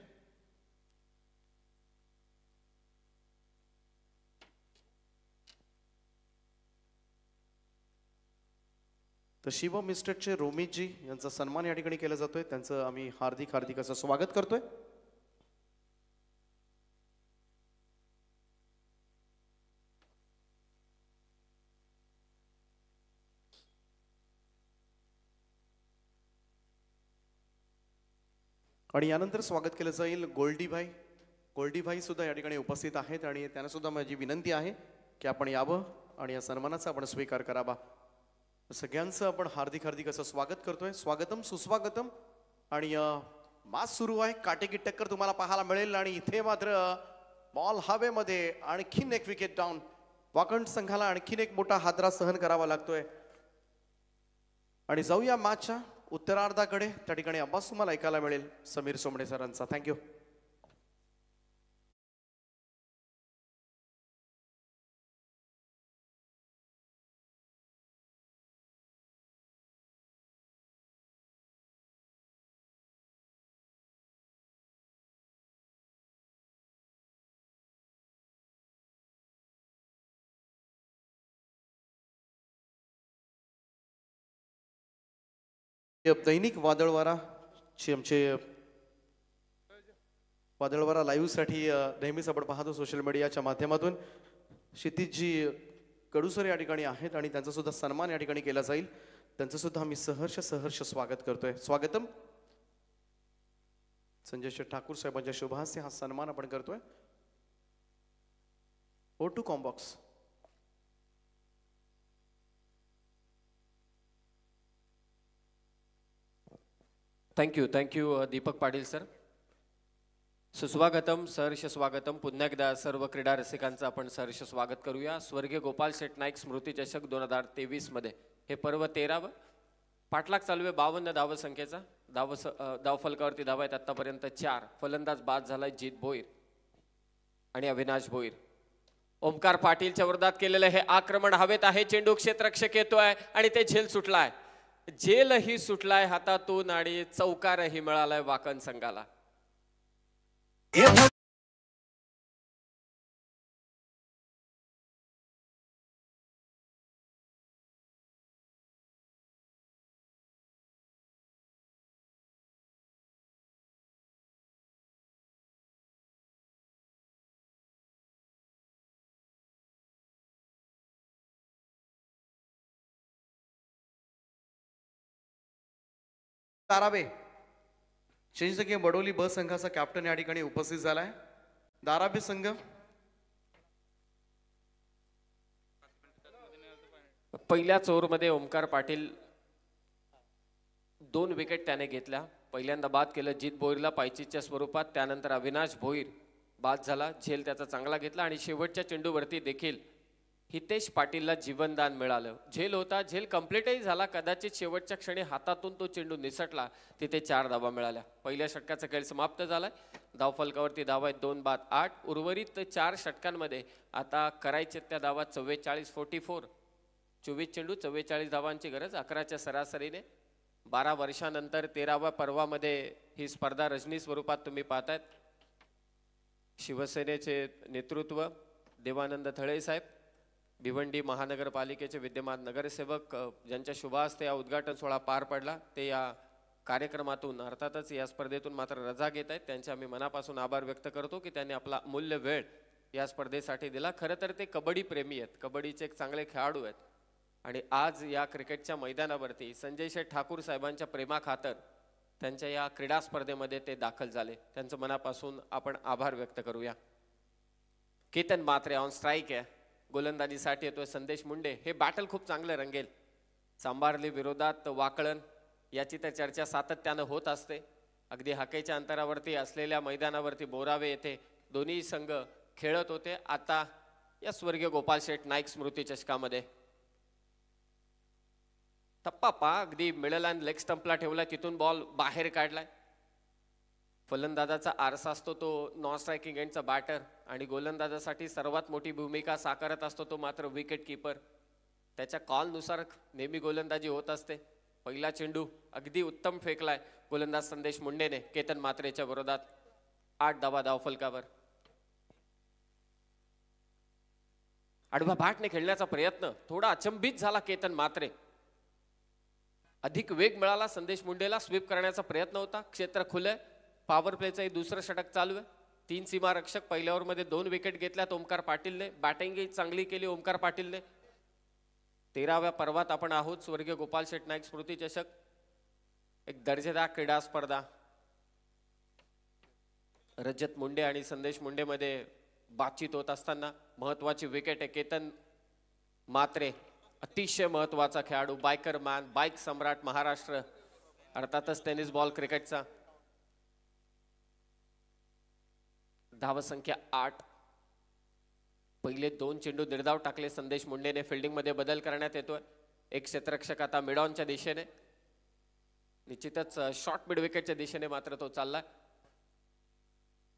तर शिवम इस्टेटचे रोमितजी यांचा सन्मान या ठिकाणी केला जातोय. त्यांचं आम्ही हार्दिक हार्दिक असं स्वागत करतोय. आणि यानंतर स्वागत केलं जाईल गोल्डीभाई. गोल्डीभाई सुद्धा या ठिकाणी उपस्थित आहेत आणि त्यांना सुद्धा माझी विनंती आहे की आपण यावं आणि या सन्मानाचा आपण स्वीकार करावा. सगळ्यांचं आपण हार्दिक हार्दिक असं स्वागत करतोय. स्वागतम सुस्वागतम. आणि मास सुरू आहे, काटेकी टक्कर तुम्हाला पाहायला मिळेल. आणि इथे मात्र बॉल हवेमध्ये, आणखीन एक विकेट डाऊन. वाकण संघाला आणखीन एक मोठा हादरा सहन करावा लागतोय. आणि जाऊया मॅचच्या उत्तरार्धाकडे. त्या ठिकाणी आवाज तुम्हाला ऐकायला मिळेल समीर सोमणे सरांचा. थँक्यू. दैनिक वादळवाराची आमचे वादळवारा लाईव्हसाठी नेहमीच आपण पाहतो सोशल मीडियाच्या माध्यमातून. क्षितिजजी कडूसर या ठिकाणी आहेत आणि त्यांचा सुद्धा सन्मान या ठिकाणी केला जाईल. त्यांचं सुद्धा आम्ही सहर्ष स्वागत करतोय. स्वागतम. संजय ठाकूर साहेबांच्या शुभास्ते हा सन्मान आपण करतोय. O2 Combox. Thank you Deepak Patil sir. सुस्वागतम, सहर्ष स्वागतम. पुन्हा एकदा सर्व क्रीडा रसिकांचं आपण सहर्ष स्वागत करूया. स्वर्गीय गोपाल शेट नाईक स्मृती चषक 2023 मध्ये हे पर्व 13व. पाठलाग चालू आहे 52 धाव संख्येचा. धाव फलकावरती धावा आहेत आतापर्यंत 4. फलंदाज बाद झालाय जीत भोईर आणि अविनाश भोईर. ओमकार पाटीलच्या विरोधात केलेलं हे आक्रमण हवेत आहे. चेंडू क्षेत्ररक्षक येतोय आणि ते झेल सुटलाय. जेलही सुटलाय हातातून आणि चौकारही मिळालाय वाकण संघाला. दाराबे चेंज द गेम वडोली ब संघाचा कॅप्टन या ठिकाणी उपस्थित झालाय. दाराबे संघ पहिल्याच ओव्हरमध्ये ओमकार पाटील 2 विकेट त्याने घेतल्या. पहिल्यांदा बाद केलं जीत भोईरला पायचीच्या स्वरूपात. त्यानंतर अविनाश भोईर बाद झाला. झेल त्याचा चांगला घेतला आणि शेवटच्या चेंडूवरती देखील हितेश पाटीलला जीवनदान मिळालं. झेल होता, झेल कंप्लीटही झाला. कदाचित शेवटच्या क्षणी हातातून तो चेंडू निसटला. तिथे 4 धावा मिळाल्या. पहिल्या षटकाचा खेळ समाप्त झालाय. धाव फलकावरती धावा आहेत 2 बाद 8. उर्वरित 4 षटकांमध्ये आता करायचे त्या धावा 44 44. 24 चेंडू 44 धावांची गरज. 11च्या सरासरीने 12 वर्षानंतर 13व्या पर्वामध्ये ही स्पर्धा रजनी स्वरूपात तुम्ही पाहतायत. शिवसेनेचे नेतृत्व देवानंद थळे साहेब, भिवंडी महानगरपालिकेचे विद्यमान नगरसेवक ज्यांच्या शुभास्ते या उद्घाटन सोहळा पार पडला, ते या कार्यक्रमातून अर्थातच या स्पर्धेतून मात्र रजा घेत आहेत. त्यांचे आम्ही मनापासून आभार व्यक्त करतो की त्यांनी आपला अमूल्य वेळ या स्पर्धेसाठी दिला. खरं तर ते कबड्डी प्रेमी आहेत, कबड्डीचे एक चांगले खेळाडू आहेत आणि आज या क्रिकेटच्या मैदानावरती संजय शेठ ठाकूर साहेबांच्या प्रेमाखातर त्यांच्या या क्रीडा स्पर्धेमध्ये ते दाखल झाले. त्यांचं मनापासून आपण आभार व्यक्त करूया. केतन मात्रे ऑन स्ट्राईक आहे. गोलंदाजीसाठी येतोय संदेश मुंडे. हे बॅटल खूप चांगलं रंगेल. चांबारली विरोधात वाकळण याची तर चर्चा सातत्यानं होत असते. अगदी हाकेच्या अंतरावरती असलेल्या मैदानावरती बोरावे येथे दोन्ही संघ खेळत होते. आता या स्वर्गीय गोपाल शेठ नाईक स्मृती चषकामध्ये टप्पा पा अगदी मिडल अँड लेग स्टंपला ठेवला, तिथून बॉल बाहेर काढलाय. फलंदाजाचा आरसा असतो तो नॉन स्ट्रायकिंग एंडचा बॅटर आणि गोलंदाजासाठी सर्वात मोठी भूमिका साकारत असतो तो मात्र विकेट किपर. त्याच्या कॉलनुसार नेहमी गोलंदाजी होत असते. पहिला चेंडू अगदी उत्तम फेकलाय गोलंदाज संदेश मुंडेने केतन मात्रेच्या विरोधात. 8 धावा धावफलकावर. आडव्या बॅटने खेळण्याचा प्रयत्न, थोडा अचंबित झाला केतन मात्रे. अधिक वेग मिळाला संदेश मुंडेला. स्वीप करण्याचा प्रयत्न होता. क्षेत्र खुले. पॉवर प्लेचंही दुसरं षटक चालू आहे. 3 सीमारक्षक पहिल्या ओव्हरमध्ये 2 विकेट घेतल्यात ओमकार पाटीलने. बॅटिंगही चांगली केली ओमकार पाटीलने. 13व्या पर्वात आपण आहोत. स्वर्गीय गोपाल शेठ नाईक स्मृती चषक एक दर्जेदार क्रीडा स्पर्धा. रजत मुंडे आणि संदेश मुंडे मध्ये बातचीत होत असताना महत्वाची विकेट आहे केतन मात्रे, अतिशय महत्वाचा खेळाडू, बायकर मॅन, बाईक सम्राट महाराष्ट्र, अर्थातच टेनिस बॉल क्रिकेटचा. धावसंख्या 8. पहिले 2 चेंडू निर्धाव टाकले संदेश मुंडेने. फिल्डिंग मध्ये बदल करण्यात येतोय. एक क्षेत्ररक्षक आता मिड ऑनच्या दिशेने, निश्चितच शॉर्ट मिड विकेटच्या दिशेने मात्र तो चाललाय.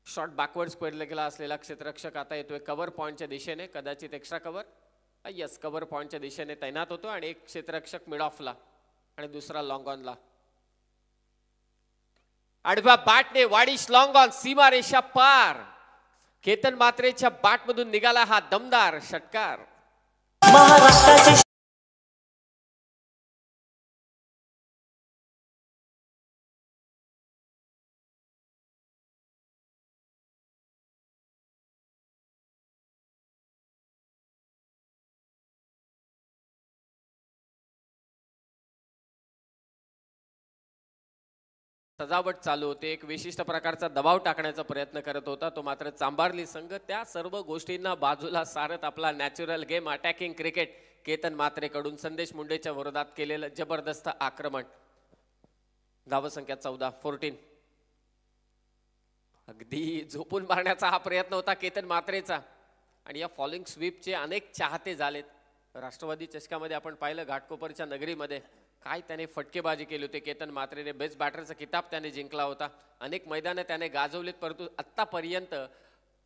शॉर्ट बॅकवर्ड स्क्वेअर गेला असलेला क्षेत्ररक्षक आता येतोय कव्हर पॉइंटच्या दिशेने. कदाचित एक्स्ट्रा कव्हर, यस, कव्हर पॉइंटच्या दिशेने तैनात होतो. आणि एक क्षेत्ररक्षक मिड ऑफला आणि दुसरा लॉंग ऑनला. आडव्या बॅटने वाडिश लॉंग ऑन, सीमारेषा पार. केतन मात्रेच्या बॅटमधून निघाला हा दमदार षटकार. महाराष्ट्राचे सजावट चालू होते. एक विशिष्ट प्रकारचा दबाव टाकण्याचा प्रयत्न करत होता तो मात्र चांभारली संघ. त्या सर्व गोष्टींना बाजूला सारत आपला natural game attacking cricket Ketan मात्रेकडून संदेश मुंडेच्या विरोधात केलेलं जबरदस्त आक्रमण. धावसंख्या 14. अगदी झोपून मारण्याचा हा प्रयत्न होता केतन मात्रेचा. आणि या फॉलिंग स्वीपचे अनेक चाहते झालेत. राष्ट्रवादी चषकामध्ये आपण पाहिलं घाटकोपरच्या नगरीमध्ये काय त्याने फटकेबाजी केली होती. केतन मात्रेने बेस्ट बॅटरचा किताब त्याने जिंकला होता. अनेक मैदानं त्याने गाजवलीत, परंतु आत्तापर्यंत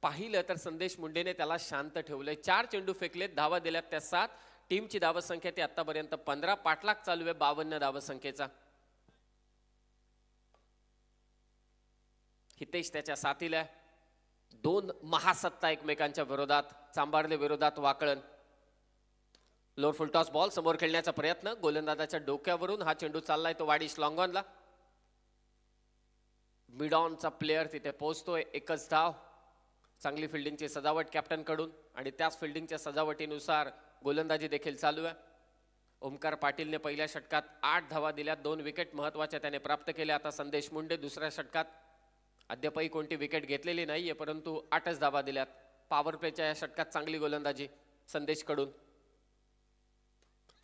पाहिलं तर संदेश मुंडेने त्याला शांत ठेवलंय. 4 चेंडू फेकलेत, धावा दिल्यात त्या 7. टीमची धावसंख्या ती आतापर्यंत 15. पाठलाग चालू आहे 52 धावसंख्येचा. हितेश त्याच्या साथीला. 2 महासत्ता एकमेकांच्या विरोधात. चांभारले विरोधात वाकळण. लोअर फुल टॉस बॉल समोर खेळण्याचा प्रयत्न. गोलंदाजाच्या डोक्यावरून हा चेंडू चाललाय तो वाडिश लॉंग ऑनला. मिड ऑनचा प्लेअर तिथे पोहोचतोय. 1च धाव. चांगली फिल्डिंगची सजावट कॅप्टन कडून आणि त्याच फिल्डिंगच्या सजावटीनुसार गोलंदाजी देखील चालू आहे. ओमकार पाटीलने पहिल्या षटकात 8 धावा दिल्या, 2 विकेट महत्वाच्या त्याने प्राप्त केल्या. आता संदेश मुंडे दुसऱ्या षटकात अद्यापही कोणती विकेट घेतलेली नाहीये, परंतु 8च धावा दिल्यात. पॉवर प्लेच्या या षटकात चांगली गोलंदाजी संदेश कडून.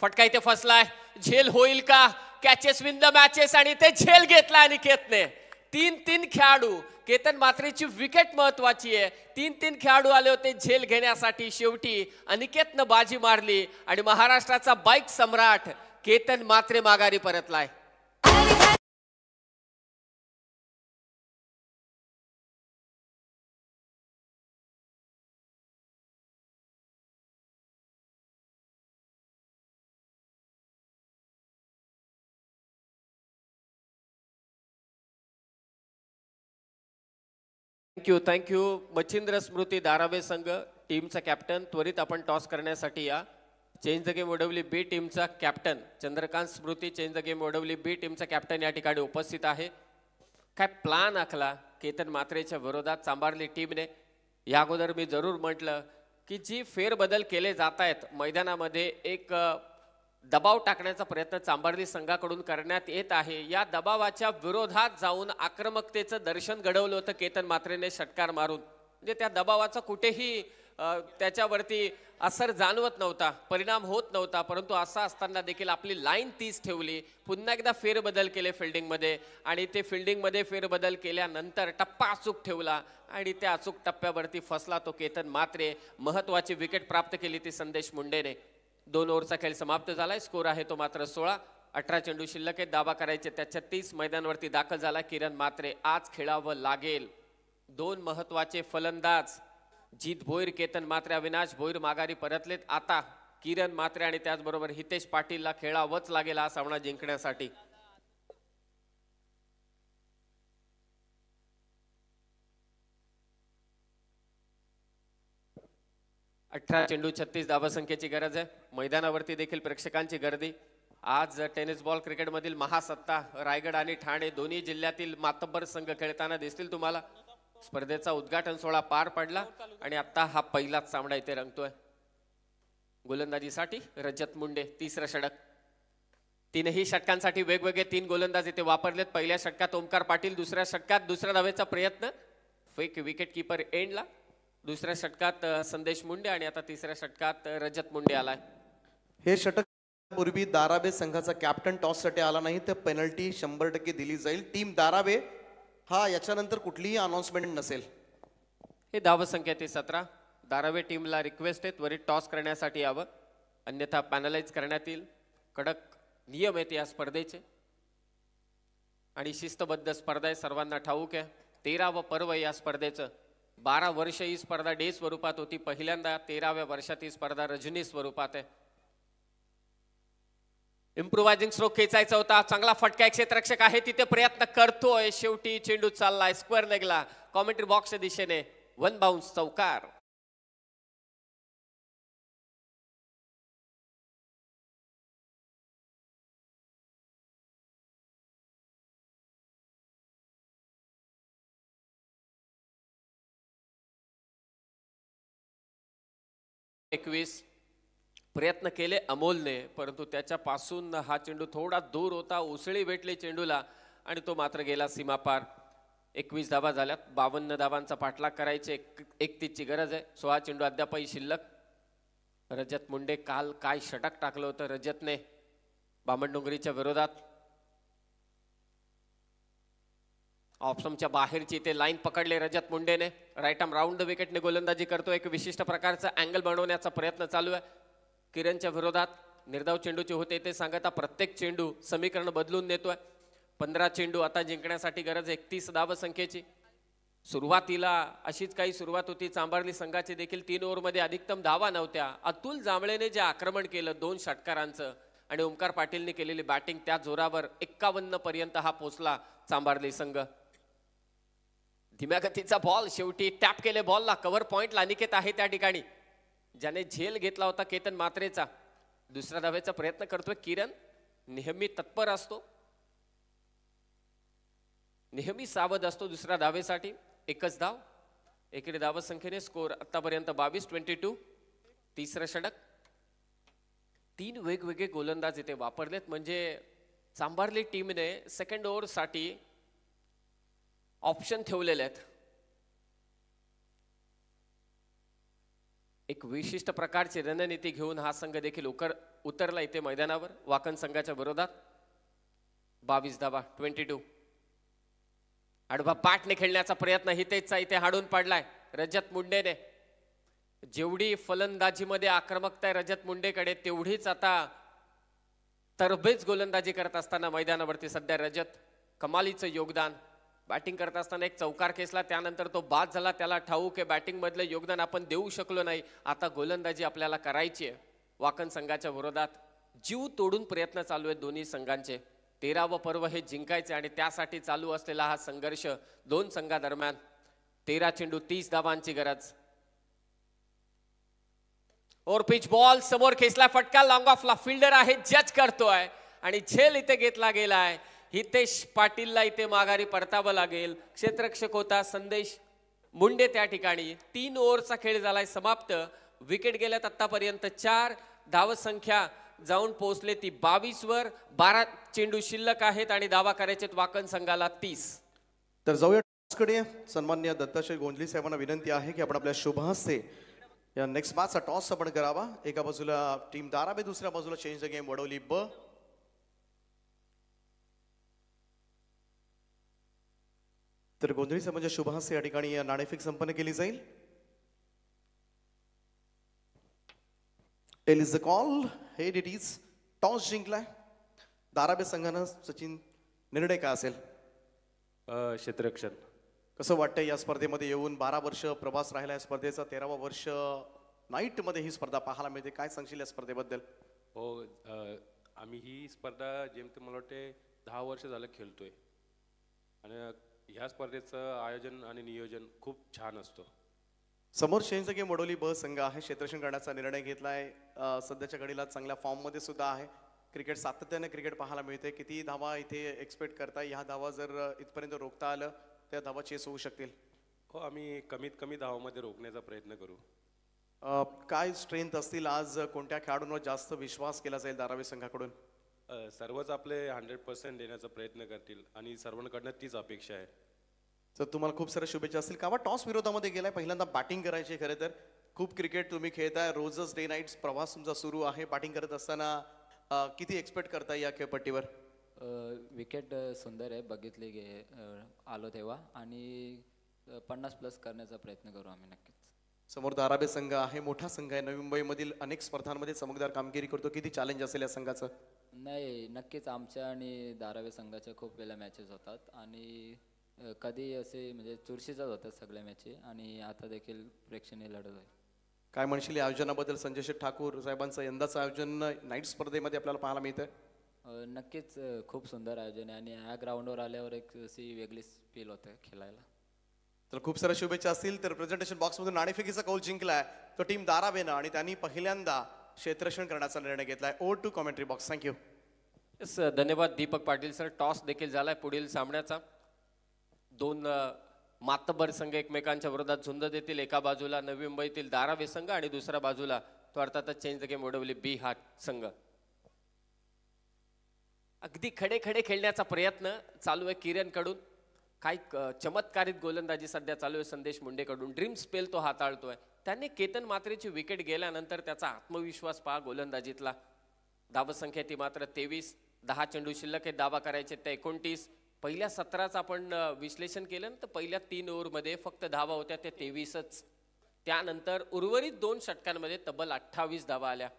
फटका इथे फसलाय. झेल होईल का? कॅचेस विन द मॅचेस आणि ते झेल घेतला अनिकेतने. 3 खेळाडू. केतन मात्रेची विकेट महत्वाची आहे. 3 खेळाडू आले होते झेल घेण्यासाठी. शेवटी अनिकेतनं बाजी मारली आणि महाराष्ट्राचा बाईक सम्राट केतन मात्रे माघारी परतलाय. थँक्यू. मच्छिंद्र स्मृती धारावे संघ टीमचा कॅप्टन. त्वरित आपण टॉस करण्यासाठी या. Change the game Wadavali B टीमचा captain Chandrakant Smruti, change the game Wadavali B टीमचा कॅप्टन या ठिकाणी उपस्थित आहे. काय प्लान आखला केतन मात्रेच्या विरोधात चांभारली टीमने? या अगोदर मी जरूर म्हटलं की जी फेरबदल केले जात आहेत मैदानामध्ये, एक दबाव टाकण्याचा प्रयत्न चांभारली संघाकडून करण्यात येत आहे. या दबावाच्या विरोधात जाऊन आक्रमकतेचं दर्शन घडवलं होतं केतन मात्रेने षटकार मारून. म्हणजे त्या दबावाचा कुठेही त्याच्यावरती असर जाणवत नव्हता, परिणाम होत नव्हता, परंतु असं असताना देखील आपली लाईन 30 ठेवली, पुन्हा एकदा फेरबदल केले फिल्डिंगमध्ये आणि ते फिल्डिंगमध्ये फेरबदल केल्यानंतर टप्पा अचूक ठेवला आणि त्या अचूक टप्प्यावरती फसला तो केतन म्हात्रे. महत्वाची विकेट प्राप्त केली ती संदेश मुंडेने. 2 ओव्हरचा खेळ समाप्त झालाय. स्कोर आहे तो मात्र 16. 18 चेंडू शिल्लक आहेत. दाबा करायचे त्याच्या 30. मैदानावरती दाखल झाला किरण म्हात्रे. आज खेळावं लागेल. 2 महत्वाचे फलंदाज जीत भोईर, केतन म्हात्रे, अविनाश भोईर माघारी परतलेत. आता किरण म्हात्रे आणि त्याचबरोबर हितेश पाटीलला खेळावंच लागेल हा सामना जिंकण्यासाठी. 18 चेंडू 36 धावसंख्येची गरज आहे. मैदानावरती देखील प्रेक्षकांची गर्दी. आज टेनिस बॉल क्रिकेटमधील महासत्ता रायगड आणि ठाणे दोन्ही जिल्ह्यातील मातब्बर संघ खेळताना दिसतील तुम्हाला. स्पर्धेचा उद्घाटन सोहळा पार पडला आणि आता हा पहिलाच सामना इथे रंगतोय. गोलंदाजीसाठी रजत मुंडे. 3रं षटक. 3ही षटकांसाठी वेगवेगळे 3 गोलंदाज इथे वापरलेत. पहिल्या षटकात ओमकार पाटील, दुसऱ्या षटकात दुसऱ्या धावेचा प्रयत्न, फेक विकेट कीपर एंडला. दुसऱ्या षटकात संदेश मुंडे आणि आता 3ऱ्या षटकात रजत मुंडे आलाय. हे षटक पूर्वी दाराबे संघाचा कॅप्टन टॉससाठी आला नाही तर पेनल्टी 100% दिली जाईल. टीम दाराबे हा याच्यानंतर कुठलीही अनाउन्समेंट नसेल. हे धावसंख्या ती 17. दारावे टीमला रिक्वेस्ट आहे त्वरित टॉस करण्यासाठी यावं, अन्यथा पॅनलाइज करण्यात येईल. कडक नियम आहेत या स्पर्धेचे आणि शिस्तबद्ध स्पर्धा आहे, सर्वांना ठाऊक आहे. 13वं पर्व या स्पर्धेचं. 12 वर्ष ही स्पर्धा डे स्वरूपात होती. पहिल्यांदा 13व्या वर्षात ही स्पर्धा रजनी स्वरूपात आहे. इम्प्रोवायझिंग स्ट्रोक खेचायचा होता. चांगला फटका. क्षेत्ररक्षक आहे तिथे प्रयत्न करतोय. शेवटी चेंडू चाललाय स्क्वेअर लेगला. कॉमेंट्री बॉक्सच्या दिशेने 1 बाउन्स चौकार. प्रयत्न केले अमोलने, परंतु त्याच्यापासून हा चेंडू थोडा दूर होता. उसळी भेटली चेंडूला आणि तो मात्र गेला सीमापार. 21 धावा झाल्यात. 52 धावांचा पाठलाग करायचे. 31ची गरज आहे. 16 चेंडू अद्यापही शिल्लक. रजत मुंडे काल काय षटक टाकलं होतं रजतने बामणडोंगरीच्या विरोधात. ऑप्शनच्या बाहेरची ते लाईन पकडले रजत मुंडेने. राईट आर्म राऊंड द विकेटने गोलंदाजी करतो. एक विशिष्ट प्रकारचा अँगल बनवण्याचा प्रयत्न चालू आहे किरणच्या विरोधात. निर्धाव चेंडूचे होते ते सांगता प्रत्येक चेंडू समीकरण बदलून देतोय. 15 चेंडू आता जिंकण्यासाठी गरज 31 धावसंख्येची. सुरुवातीला अशीच काही सुरुवात होती. चांभारली संघाचे देखील 3 ओव्हरमध्ये अधिकतम धावा नव्हत्या. अतुल जांभळेने जे आक्रमण केलं 2 षटकारांचं आणि ओमकार पाटीलने केलेली बॅटिंग त्या जोरावर 51 पर्यंत हा पोचला चांभारली संघ. धीम्या गतीचा बॉल शेवटी टॅप केले बॉलला. कव्हर पॉइंटला अनिकेत आहे त्या ठिकाणी, ज्याने झेल घेतला होता केतन म्हात्रेचा. दुसऱ्या धावेचा प्रयत्न करतोय किरण. नेहमी तत्पर असतो, नेहमी सावध असतो दुसऱ्या धावेसाठी. एकच धाव. एकडे धावसंख्येने स्कोर आतापर्यंत 22-22. 3रं षटक. 3 वेगवेगळे गोलंदाज इथे वापरलेत. म्हणजे चांभारली टीमने सेकंड ओव्हर साठी ऑप्शन ठेवलेले आहेत. एक विशिष्ट प्रकारची रणनीती घेऊन हा संघ देखील उतरला इथे मैदानावर वाकण संघाच्या विरोधात. 22 धावा 22. आडवा पाठने खेळण्याचा प्रयत्न हितेशचा इथे हाडून पडलाय रजत मुंडेने. जेवढी फलंदाजीमध्ये आक्रमकता आहे रजत मुंडेकडे, तेवढीच आता तरबेज गोलंदाजी करत असताना मैदानावरती सध्या रजत. कमालीचं योगदान. बॅटिंग करत असताना एक चौकार खेचला, त्यानंतर तो बाद झाला. त्याला ठाऊक आहे बॅटिंग मधलं योगदान आपण देऊ शकलो नाही. आता गोलंदाजी आपल्याला करायची आहे. वाकण संघाच्या विरोधात जीव तोडून प्रयत्न चालू आहेत दोन्ही संघांचे. 13वं पर्व हे जिंकायचे आणि त्यासाठी चालू असलेला हा संघर्ष 2 संघादरम्यान. 13 चेंडू 30 धावांची गरज. ओव्हर पिच बॉल समोर खेचला फटका. लॉंग ऑफला फिल्डर आहे, जज करतोय आणि झेल इथे घेतला गेलाय. हितेश पाटीलला इथे माघारी परतावं लागेल. क्षेत्ररक्षक होता संदेश मुंडे त्या ठिकाणी. 3 ओव्हरचा खेळ झालाय समाप्त. विकेट गेल्यात आतापर्यंत 4. धावसंख्या जाऊन पोहोचले ती 22 वर. 12 चेंडू शिल्लक आहेत आणि धावा करायचे वाकण संघाला 30. तर जाऊया कडे. सन्मान्य दत्तात्रय गोंधली साहेबांना विनंती आहे की आपण आपल्या शुभ हस्ते या नेक्स्ट मॅचचा टॉस आपण करावा. एका बाजूला टीम दाराबे, दुसऱ्या बाजूला चेंज द गेम वडवली ब. तर गोंधळीचा म्हणजे शुभहास्य या ठिकाणी नाणेफेक संपन्न केली जाईल. Tail is the call. Head it is. Toss जिंकलाय दाराबे संघानं. सचिन, निर्णय काय असेल? क्षेत्ररक्षण. कसं वाटतंय या स्पर्धेमध्ये येऊन? 12 वर्ष प्रवास राहिला या स्पर्धेचा, 13वा वर्ष नाईटमध्ये ही स्पर्धा पाहायला मिळते. काय सांगशील या स्पर्धेबद्दल? हो, आम्ही ही स्पर्धा जेमतेम मला वाटते 10 वर्ष झालं खेळतोय आणि ह्या स्पर्धेचं आयोजन आणि नियोजन खूप छान असतो. समोर चेंज गेम वडोली ब संघ आहे. क्षेत्ररक्षण करण्याचा निर्णय घेतलाय. सध्याच्या घडीला चांगल्या फॉर्ममध्ये सुद्धा आहे. क्रिकेट सातत्याने क्रिकेट पाहायला मिळते. किती धावा इथे एक्सपेक्ट करताय? ह्या धावा जर इथपर्यंत रोखता आलं त्या धावा चेस होऊ शकतील. हो, आम्ही कमीत कमी धावामध्ये रोखण्याचा प्रयत्न करू. काय स्ट्रेंथ असतील आज? कोणत्या खेळाडूंवर जास्त विश्वास केला जाईल धारावी संघाकडून? सर्वच आपले 100% देण्याचा प्रयत्न करतील आणि सर्वांकडनं तीच अपेक्षा आहे. तर तुम्हाला खूप साऱ्या शुभेच्छा असतील. का टॉस विरोधामध्ये गेलाय? पहिल्यांदा बॅटिंग करायची. खरं तर खूप क्रिकेट तुम्ही खेळताय. रोजच डे नाईट्स प्रवास तुमचा सुरू आहे. बॅटिंग करत असताना किती एक्सपेक्ट करताय या खेळपट्टीवर? विकेट सुंदर आहे, बघितली आलो तेव्हा, आणि 50+ करण्याचा प्रयत्न करू आम्ही नक्कीच. समोर दाराबे संघ आहे. मोठा संघ आहे. नवी मुंबईमधील अनेक स्पर्धांमध्ये चमकदार कामगिरी करतो. किती चॅलेंज असेल या संघाचं? नाही, नक्कीच आमच्या आणि धारावी संघाच्या खूप वेळा मॅचेस होतात आणि कधी असे म्हणजे चुरशीचाच होतात सगळ्या मॅची, आणि आता देखील प्रेक्षणीय लढत आहे. काय म्हणशील या आयोजनाबद्दल? संजय शेठ ठाकूर साहेबांचं यंदाचं आयोजन नाईट स्पर्धेमध्ये आपल्याला पाहायला मिळतंय. नक्कीच खूप सुंदर आयोजन आहे आणि या ग्राउंडवर आल्यावर एक अशी वेगळीच फील होते खेळायला. तर खूप साऱ्या शुभेच्छा असतील. तर प्रेझेंटेशन बॉक्समधून नाणेफेकीचा कौल जिंकलाय तो टीम दाराबेनं आणि त्यांनी पहिल्यांदा क्षेत्ररक्षण करण्याचा निर्णय घेतलाय. Over to commentary box. Thank you. Yes, धन्यवाद दीपक पाटील सर. टॉस देखील झालाय पुढील सामन्याचा. दोन मातब्बर संघ एकमेकांच्या विरोधात झुंज देतील. एका बाजूला नवी मुंबईतील धारावी संघ आणि दुसऱ्या बाजूला तो अर्थातच चेंज द गेम वडवली बी हा संघ. अगदी खडे खडे खेळण्याचा प्रयत्न चालू आहे किरण कडून. काही चमत्कारित गोलंदाजी सध्या चालू आहे संदेश मुंडेकडून. ड्रीम स्पेल तो हाताळतोय. त्यांनी केतन मात्रेची विकेट गेल्यानंतर त्याचा आत्मविश्वास पहा गोलंदाजीतला. धावसंख्या ती मात्र 23. 10 चेंडू शिल्लक आहे. दावा करायचे ते 29. पहिल्या 17चं आपण विश्लेषण केलं तर पहिल्या 3 ओव्हरमध्ये फक्त धावा होत्या त्या 23च. त्यानंतर उर्वरित 2 षटकांमध्ये तब्बल 28 धावा आल्या.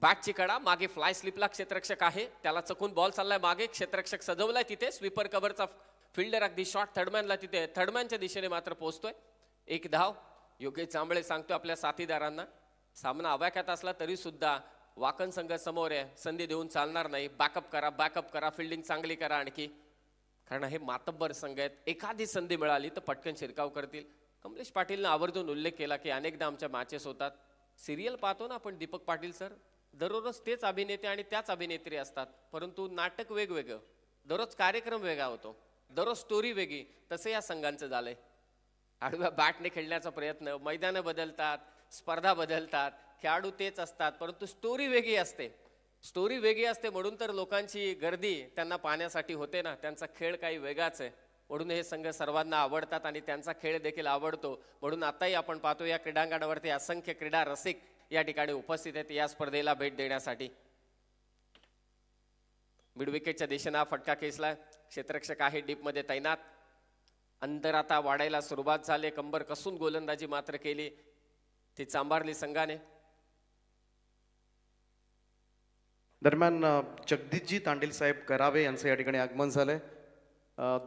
बॅटची कडा मागे फ्लाय स्लिपला क्षेत्ररक्षक आहे. त्याला चकून बॉल चाललाय मागे. क्षेत्ररक्षक सजवलाय तिथे. स्वीपर कव्हरचा फिल्डर अगदी शॉर्ट थर्डमॅनला तिथे थर्डमॅनच्या दिशेने मात्र पोहोचतोय. 1 धाव. योगेश जांभळे सांगतो आपल्या साथीदारांना सामना आवाक्यात असला तरी सुद्धा वाकण संघ समोर आहे. संधी देऊन चालणार नाही. बॅकअप करा, बॅकअप करा, फिल्डिंग चांगली करा आणखी, कारण हे मातब्बर संघ आहेत. एखादी संधी मिळाली तर पटकन शिरकाव करतील. कमलेश पाटीलनं आवर्जून उल्लेख केला की अनेकदा आमच्या मॅचेस होतात. सिरियल पाहतो ना आपण दीपक पाटील सर, दररोज तेच अभिनेते आणि त्याच अभिनेत्री असतात, परंतु नाटक वेगवेगळं, दररोज कार्यक्रम वेगळा होतो, दररोज स्टोरी वेगळी. तसं या संघांचं झालंय. आडव्या बॅटने खेळण्याचा प्रयत्न, मैदानं बदलतात, स्पर्धा बदलतात, खेळाडू तेच असतात, परंतु स्टोरी वेगळी असते. स्टोरी वेगळी असते म्हणून तर लोकांची गर्दी त्यांना पाहण्यासाठी होते ना. त्यांचा खेळ काही वेगळाच आहे, म्हणून हे संघ सर्वांना आवडतात आणि त्यांचा खेळ देखील आवडतो. म्हणून आताही आपण पाहतो या क्रीडांगणावरती असंख्य क्रीडा रसिक या ठिकाणी उपस्थित आहेत या स्पर्धेला भेट देण्यासाठी. मिड विकेटच्या दिशेने हा फटका खेचला. क्षेत्ररक्षक आहे डीपमध्ये तैनात. अंतर आता वाढायला सुरुवात झाली. कंबर कसून गोलंदाजी मात्र केली ती सांभाळली संघाने. दरम्यान जगदीशजी तांडेल साहेब करावे यांचं या ठिकाणी आगमन झालंय.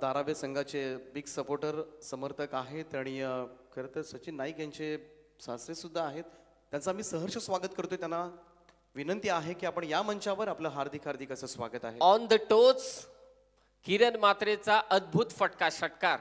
दारावे संघाचे बिग सपोर्टर समर्थक आहेत आणि खरं तर सचिन नाईक यांचे सासरे सुद्धा आहेत. त्यांचं आम्ही सहर्ष स्वागत करतोय. त्यांना विनंती आहे की आपण या मंचावर आपलं हार्दिक हार्दिक असं स्वागत आहे. ऑन द टोच किरण मात्रेचा अद्भुत फटका, षटकार.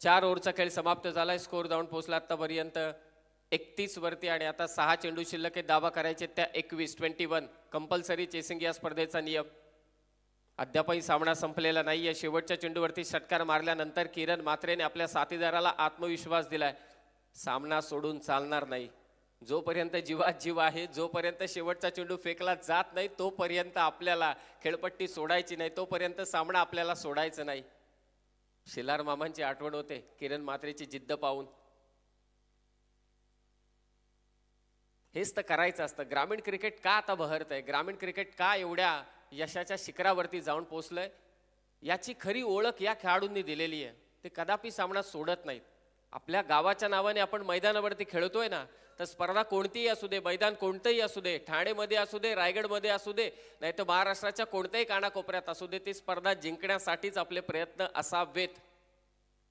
चार ओव्हरचा खेळ समाप्त झालाय. स्कोर जाऊन पोहोचला आतापर्यंत 31 वरती आणि आता 6 चेंडू शिल्लक आहे. दावा करायचे त्या 21 कंपल्सरी चेसिंग या स्पर्धेचा नियम. अद्यापही सामना संपलेला नाहीये. शेवटच्या चेंडूवरती षटकार मारल्यानंतर किरण म्हात्रेने आपल्या साथीदाराला आत्मविश्वास दिलाय. सामना सोडून चालणार नाही. जोपर्यंत जीवात जीव आहे, जोपर्यंत शेवटचा चेंडू फेकला जात नाही, तोपर्यंत आपल्याला खेळपट्टी सोडायची नाही, तोपर्यंत सामना आपल्याला सोडायचा नाही. शिलार मामांची आठवण होते किरण म्हात्रेची जिद्द पाहून. हेच तर करायचं असतं. ग्रामीण क्रिकेट का आता बहरतंय, ग्रामीण क्रिकेट का एवढ्या यशाच्या शिखरावरती जाऊन पोहोचलंय, याची खरी ओळख या खेळाडूंनी दिलेली आहे. ते कदापि सामना सोडत नाहीत. आपल्या गावाच्या नावाने आपण मैदानावरती खेळतोय ना, तर स्पर्धा कोणतीही असू दे, मैदान कोणतंही असू दे, ठाणेमध्ये असू दे, रायगडमध्ये असू दे, नाही तर महाराष्ट्राच्या कोणत्याही कानाकोपऱ्यात असू दे, ती स्पर्धा जिंकण्यासाठीच आपले प्रयत्न असावेत.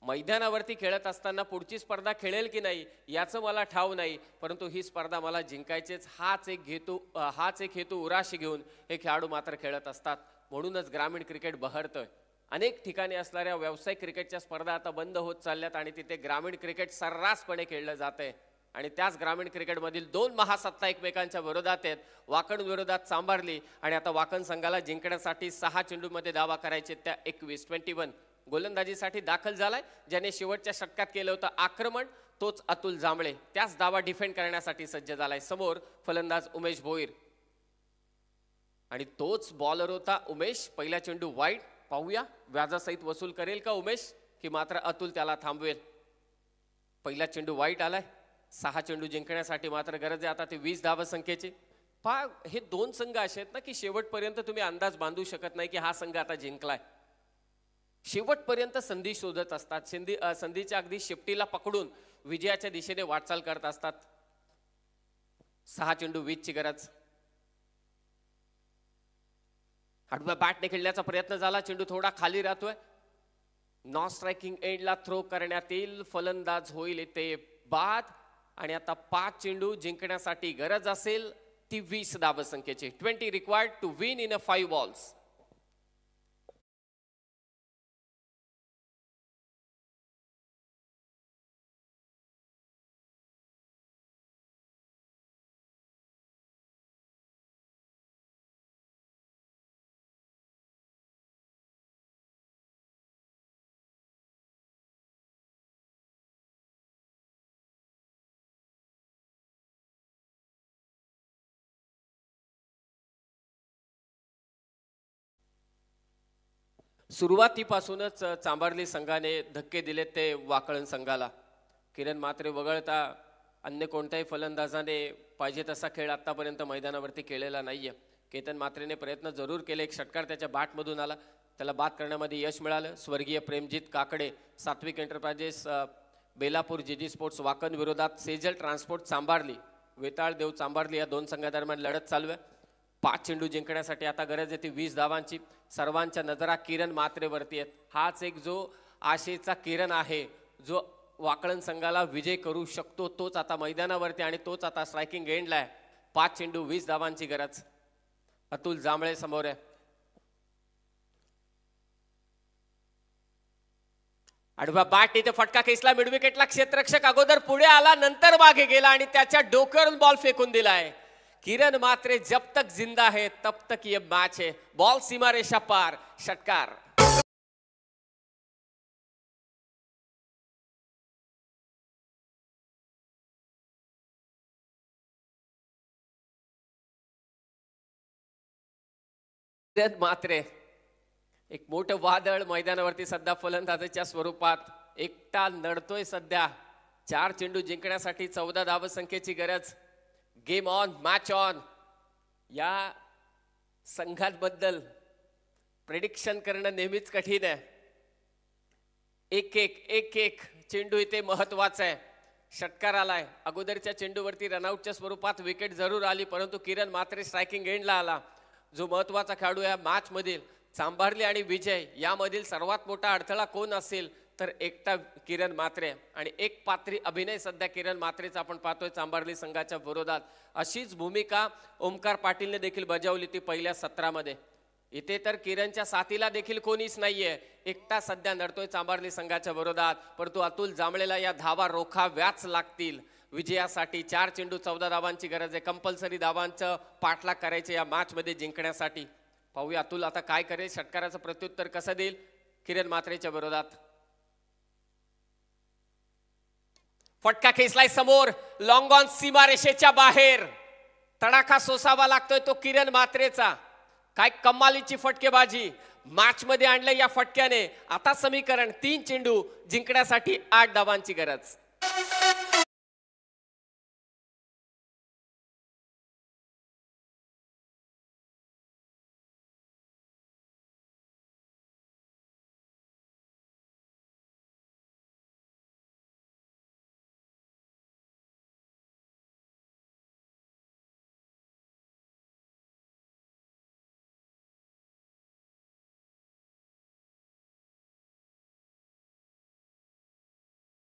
मैदानावरती खेळत असताना पुढची स्पर्धा खेळेल की नाही याचं मला ठाव नाही, परंतु ही स्पर्धा मला जिंकायचीच, हाच एक हेतू उराशी घेऊन हे खेळाडू मात्र खेळत असतात. म्हणूनच ग्रामीण क्रिकेट बहरतोय. अनेक ठिकाणी असणाऱ्या व्यावसायिक क्रिकेटच्या स्पर्धा आता बंद होत चालल्यात आणि तिथे ग्रामीण क्रिकेट सर्रासपणे खेळलं जातंय. आणि त्याच ग्रामीण क्रिकेटमधील दोन महासत्ता एकमेकांच्या विरोधात आहेत. वाकण विरोधात चांभारली आणि आता वाकण संघाला जिंकण्यासाठी 6 चेंडूमध्ये दावा करायचे. त्या 21 गोलंदाजीसाठी दाखल झालाय. ज्याने शेवटच्या षटकात केलं होतं आक्रमण, तोच अतुल जांभळे. त्याच दावा डिफेंड करण्यासाठी सज्ज झालाय. समोर फलंदाज उमेश भोईर आणि तोच बॉलर होता उमेश. पहिला चेंडू वाईड. पाहूया व्याजासहित वसूल करेल का उमेश, की मात्र अतुल त्याला थांबवेल. पहिला चेंडू वाईट आलाय. 6 चेंडू जिंकण्यासाठी मात्र गरज आहे आता ते 20 धावसंख्येची. हे दोन संघ असे आहेत ना की शेवटपर्यंत तुम्ही अंदाज बांधू शकत नाही की हा संघ आता जिंकलाय. शेवटपर्यंत संधी शोधत असतात. संधीच्या अगदी शेपटीला पकडून विजयाच्या दिशेने वाटचाल करत असतात. 6 चेंडू 20 ची गरज. आडव्या बॅटने खेळण्याचा प्रयत्न झाला. चेंडू थोडा खाली राहतोय. नॉन स्ट्रायकिंग एंडला थ्रो करण्यात येईल. फलंदाज होईल इथे बाद. आणि आता 5 चेंडू जिंकण्यासाठी गरज असेल ती 20 धावसंख्येची. 20 required to win in a 5 balls. सुरुवातीपासूनच चांभारली संघाने धक्के दिले ते वाकळण संघाला. किरण म्हात्रे वगळता अन्य कोणत्याही फलंदाजाने पाहिजे तसा खेळ आतापर्यंत मैदानावरती केलेला नाहीये. केतन म्हात्रेने प्रयत्न जरूर केले. एक षटकार त्याच्या बॅटमधून आला. त्याला बाद करण्यामध्ये यश मिळालं. स्वर्गीय प्रेमजित काकडे, सात्विक एंटरप्राइजेस बेलापूर, जीजी स्पोर्ट्स वाकण विरोधात सेजल ट्रान्सपोर्ट चांभारली, वेताळ देव चांभारली या दोन संघादरम्यान लढत चालू आहे. 5 चेंडू जिंकण्यासाठी आता गरज आहे ती 20 धावांची. सर्वांच्या नजरा किरण म्हात्रेवरती आहेत. हाच एक जो आशेचा किरण आहे, जो वाकळण संघाला विजय करू शकतो, तोच आता मैदानावरती आणि तोच आता स्ट्रायकिंग एंडला आहे. 5 चेंडू 20 धावांची गरज. अतुल जांभळे समोर आहे. आडवा बॅट इथे फटका खेचला. मिड विकेटला क्षेत्ररक्षक अगोदर पुढे आला, नंतर मागे गेला आणि त्याच्या डोक्यावरून बॉल फेकून दिलाय. किरण म्हात्रे जब तक जिंदा है तब तक ये मैच है. बॉल सीमा रेषा पार. षटकार. किरण म्हात्रे एक मोठं वादळ मैदानावरती सध्या फलंदाजाच्या स्वरूपात एकटा लढतोय सध्या. 4 चेंडू जिंकण्यासाठी 14 धावसंख्येची गरज. Game on, match on. या संघांबद्दल प्रेडिक्शन करणं नेहमीच कठीण आहे. एक चेंडू इथे महत्वाचा आहे. षटकार आलाय. अगोदरच्या चेंडूवरती रनआउटच्या स्वरूपात विकेट जरूर आली, परंतु किरण म्हात्रे स्ट्रायकिंग एंडला आला. जो महत्वाचा खेळाडू या मॅच मधील चांभारली आणि विजय यामधील सर्वात मोठा अडथळा कोण असेल तर एकटा किरण म्हात्रे. आणि एक पात्री अभिनय सध्या किरण म्हात्रेचा आपण पाहतोय चांभारली संघाच्या विरोधात. अशीच भूमिका ओमकार पाटीलने देखील बजावली ती पहिल्या सत्रामध्ये. इथे तर किरणच्या साथीला देखील कोणीच नाहीये. एकटा सध्या लढतोय चांभारली संघाच्या विरोधात, परंतु अतुल जांभळेला या धावा रोखाव्याच लागतील. विजयासाठी 4 चेंडू 14 धावांची गरज आहे. कंपल्सरी धावांचं पाठलाग करायचे या मॅच मध्ये जिंकण्यासाठी. पाहूया अतुल आता काय करेल, षटकाराचं प्रत्युत्तर कसं देईल किरण मात्रेच्या विरोधात. फटका खेचलाय समोर, लॉंग ऑन सीमारेषेच्या बाहेर. तडाखा सोसावा लागतोय तो किरण मात्रेचा. काय कमालीची फटकेबाजी मॅच मध्ये आणलं या फटक्याने. आता समीकरण 3 चेंडू जिंकण्यासाठी 8 धावांची गरज.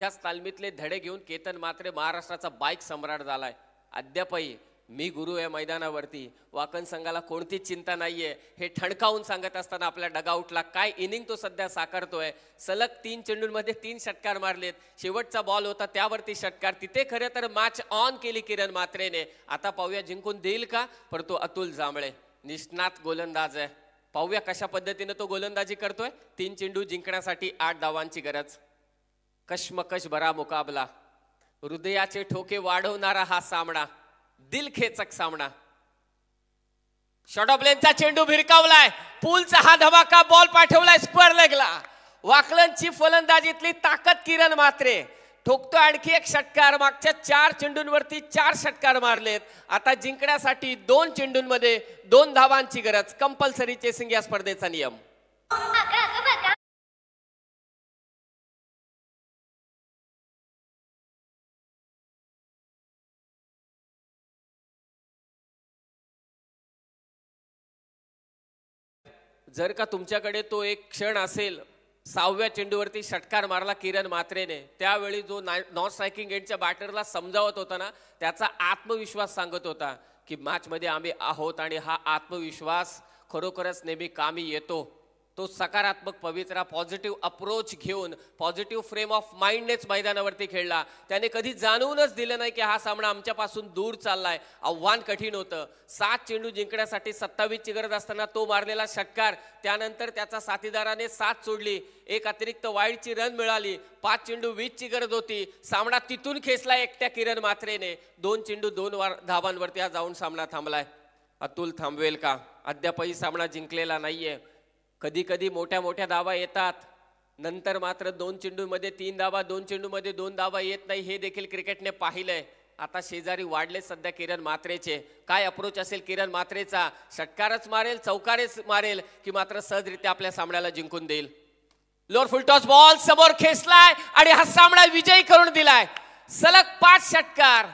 त्याच तालमीतले धडे घेऊन केतन मात्रे महाराष्ट्राचा बाईक सम्राट झालाय. अद्यापही मी गुरु आहे मैदानावरती, वाकण संघाला कोणतीच चिंता नाहीये हे ठणकावून सांगत असताना आपल्या डगआउटला काय इनिंग तो सध्या साकारतोय. सलग 3 चेंडूंमध्ये 3 षटकार मारलेत. शेवटचा बॉल होता त्यावरती षटकार. तिथे खरं तर मॅच ऑन केली किरण मात्रेने. आता पाहूया जिंकून देईल का, परंतु अतुल जांभळे निष्णात गोलंदाज आहे. पाहूया कशा पद्धतीने तो गोलंदाजी करतोय. 3 चेंडू जिंकण्यासाठी 8 धावांची गरज. कशमकश भरा मुकाबला, हृदयाचे ठोके वाढवणारा हा सामना, दिलखेचक सामना. शॉर्ट ऑफ लेनचा चेंडू भिरकावलाय, पूलचा हा धमाका बॉल पाठवलाय स्क्वेअर लेगला. वाकलनची फलंदाजीतली ताकद किरण मात्रे ठोकतो आणखी एक षटकार. मागच्या 4 चेंडूंवरती 4 षटकार मारलेत. आता जिंकण्यासाठी 2 चेंडूंमध्ये 2 धावांची गरज. कंपल्सरी चेसिंग या स्पर्धेचा नियम. जर का तुमच्याकडे तो एक क्षण असेल, 6व्या चेंडूवरती षटकार मारला किरण मात्रेने, त्यावेळी जो नॉन स्ट्रायकिंग एंडच्या बॅटरला समजावत होता ना, त्याचा आत्मविश्वास सांगत होता की मॅच मध्ये आम्ही आहोत. आणि हा आत्मविश्वास खरोखरच नेहमी कामी येतो. तो सकारात्मक पवित्रा पॉझिटिव्ह अप्रोच घेऊन पॉझिटिव्ह फ्रेम ऑफ माइंडनेच मैदानावरती खेळला. त्याने कधी जाणवूनच दिलं नाही की हा सामना आमच्यापासून दूर चाललाय. आव्हान कठीण होतं. 7 चेंडू जिंकण्यासाठी 27 ची गरज असताना तो मारलेला षटकार, त्यानंतर त्याचा साथीदाराने 7 सोडली, एक अतिरिक्त वाईडची रन मिळाली. 5 चेंडू 20 ची गरज होती. सामना तिथून खेचला एकट्या किरण मात्रेने. 2 चेंडू 2 धावांवरती हा जाऊन सामना थांबलाय. अतुल थांबवेल का? अद्यापही सामना जिंकलेला नाहीये. कधी कधी मोठ्या मोठ्या धावा येतात, नंतर मात्र 2 चेंडूमध्ये 3 धावा, 2 चेंडूमध्ये 2 धावा येत नाही. हे देखील क्रिकेटने पाहिलंय. आता शेजारी वाढले सध्या किरण मात्रेचे. काय अप्रोच असेल किरण मात्रेचा? षटकारच मारेल, चौकारेच मारेल, की मात्र सहजरित्या आपल्या सामन्याला जिंकून देईल? लोअर फुल टॉस बॉल समोर खेचलाय आणि हा सामना विजयी करून दिलाय. सलग 5 षटकार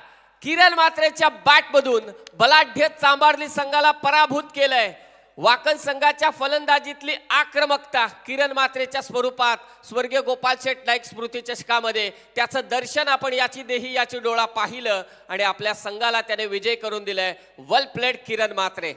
किरण मात्रेच्या बॅटमधून बलाढ्य चांभारली संघाला पराभूत केलंय. वाकण संघाच्या फलंदाजीतली आक्रमकता किरण मात्रेच्या स्वरूपात स्वर्गीय गोपाल शेठ नाईक स्मृती चषकामध्ये त्याचं दर्शन आपण याची देही याची डोळा पाहिलं आणि आपल्या संघाला त्याने विजय करून दिलाय. वेल प्लेड किरण मात्रे.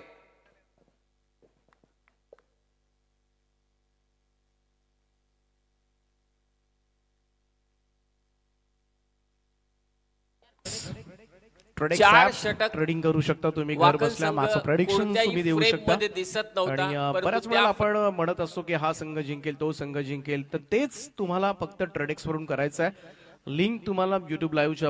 चार षटक ट्रेडिंग करू शकता तुम्ही घर वाकण बसल्या. संघ माझं प्रेडिक्शन कोणत्याही तुम्ही देऊ frame शकता. मध्ये दिसत नव्हता, आणि परंतु बऱ्याच त्या वेळा आपण म्हणत असतो की हा संघ जिंकेल, तो संघ जिंकेल, तर तेच तुम्हाला फक्त ट्रेडेक्स वरून करायचं आहे. लिंक तुम्हाला YouTube लाईव्हच्या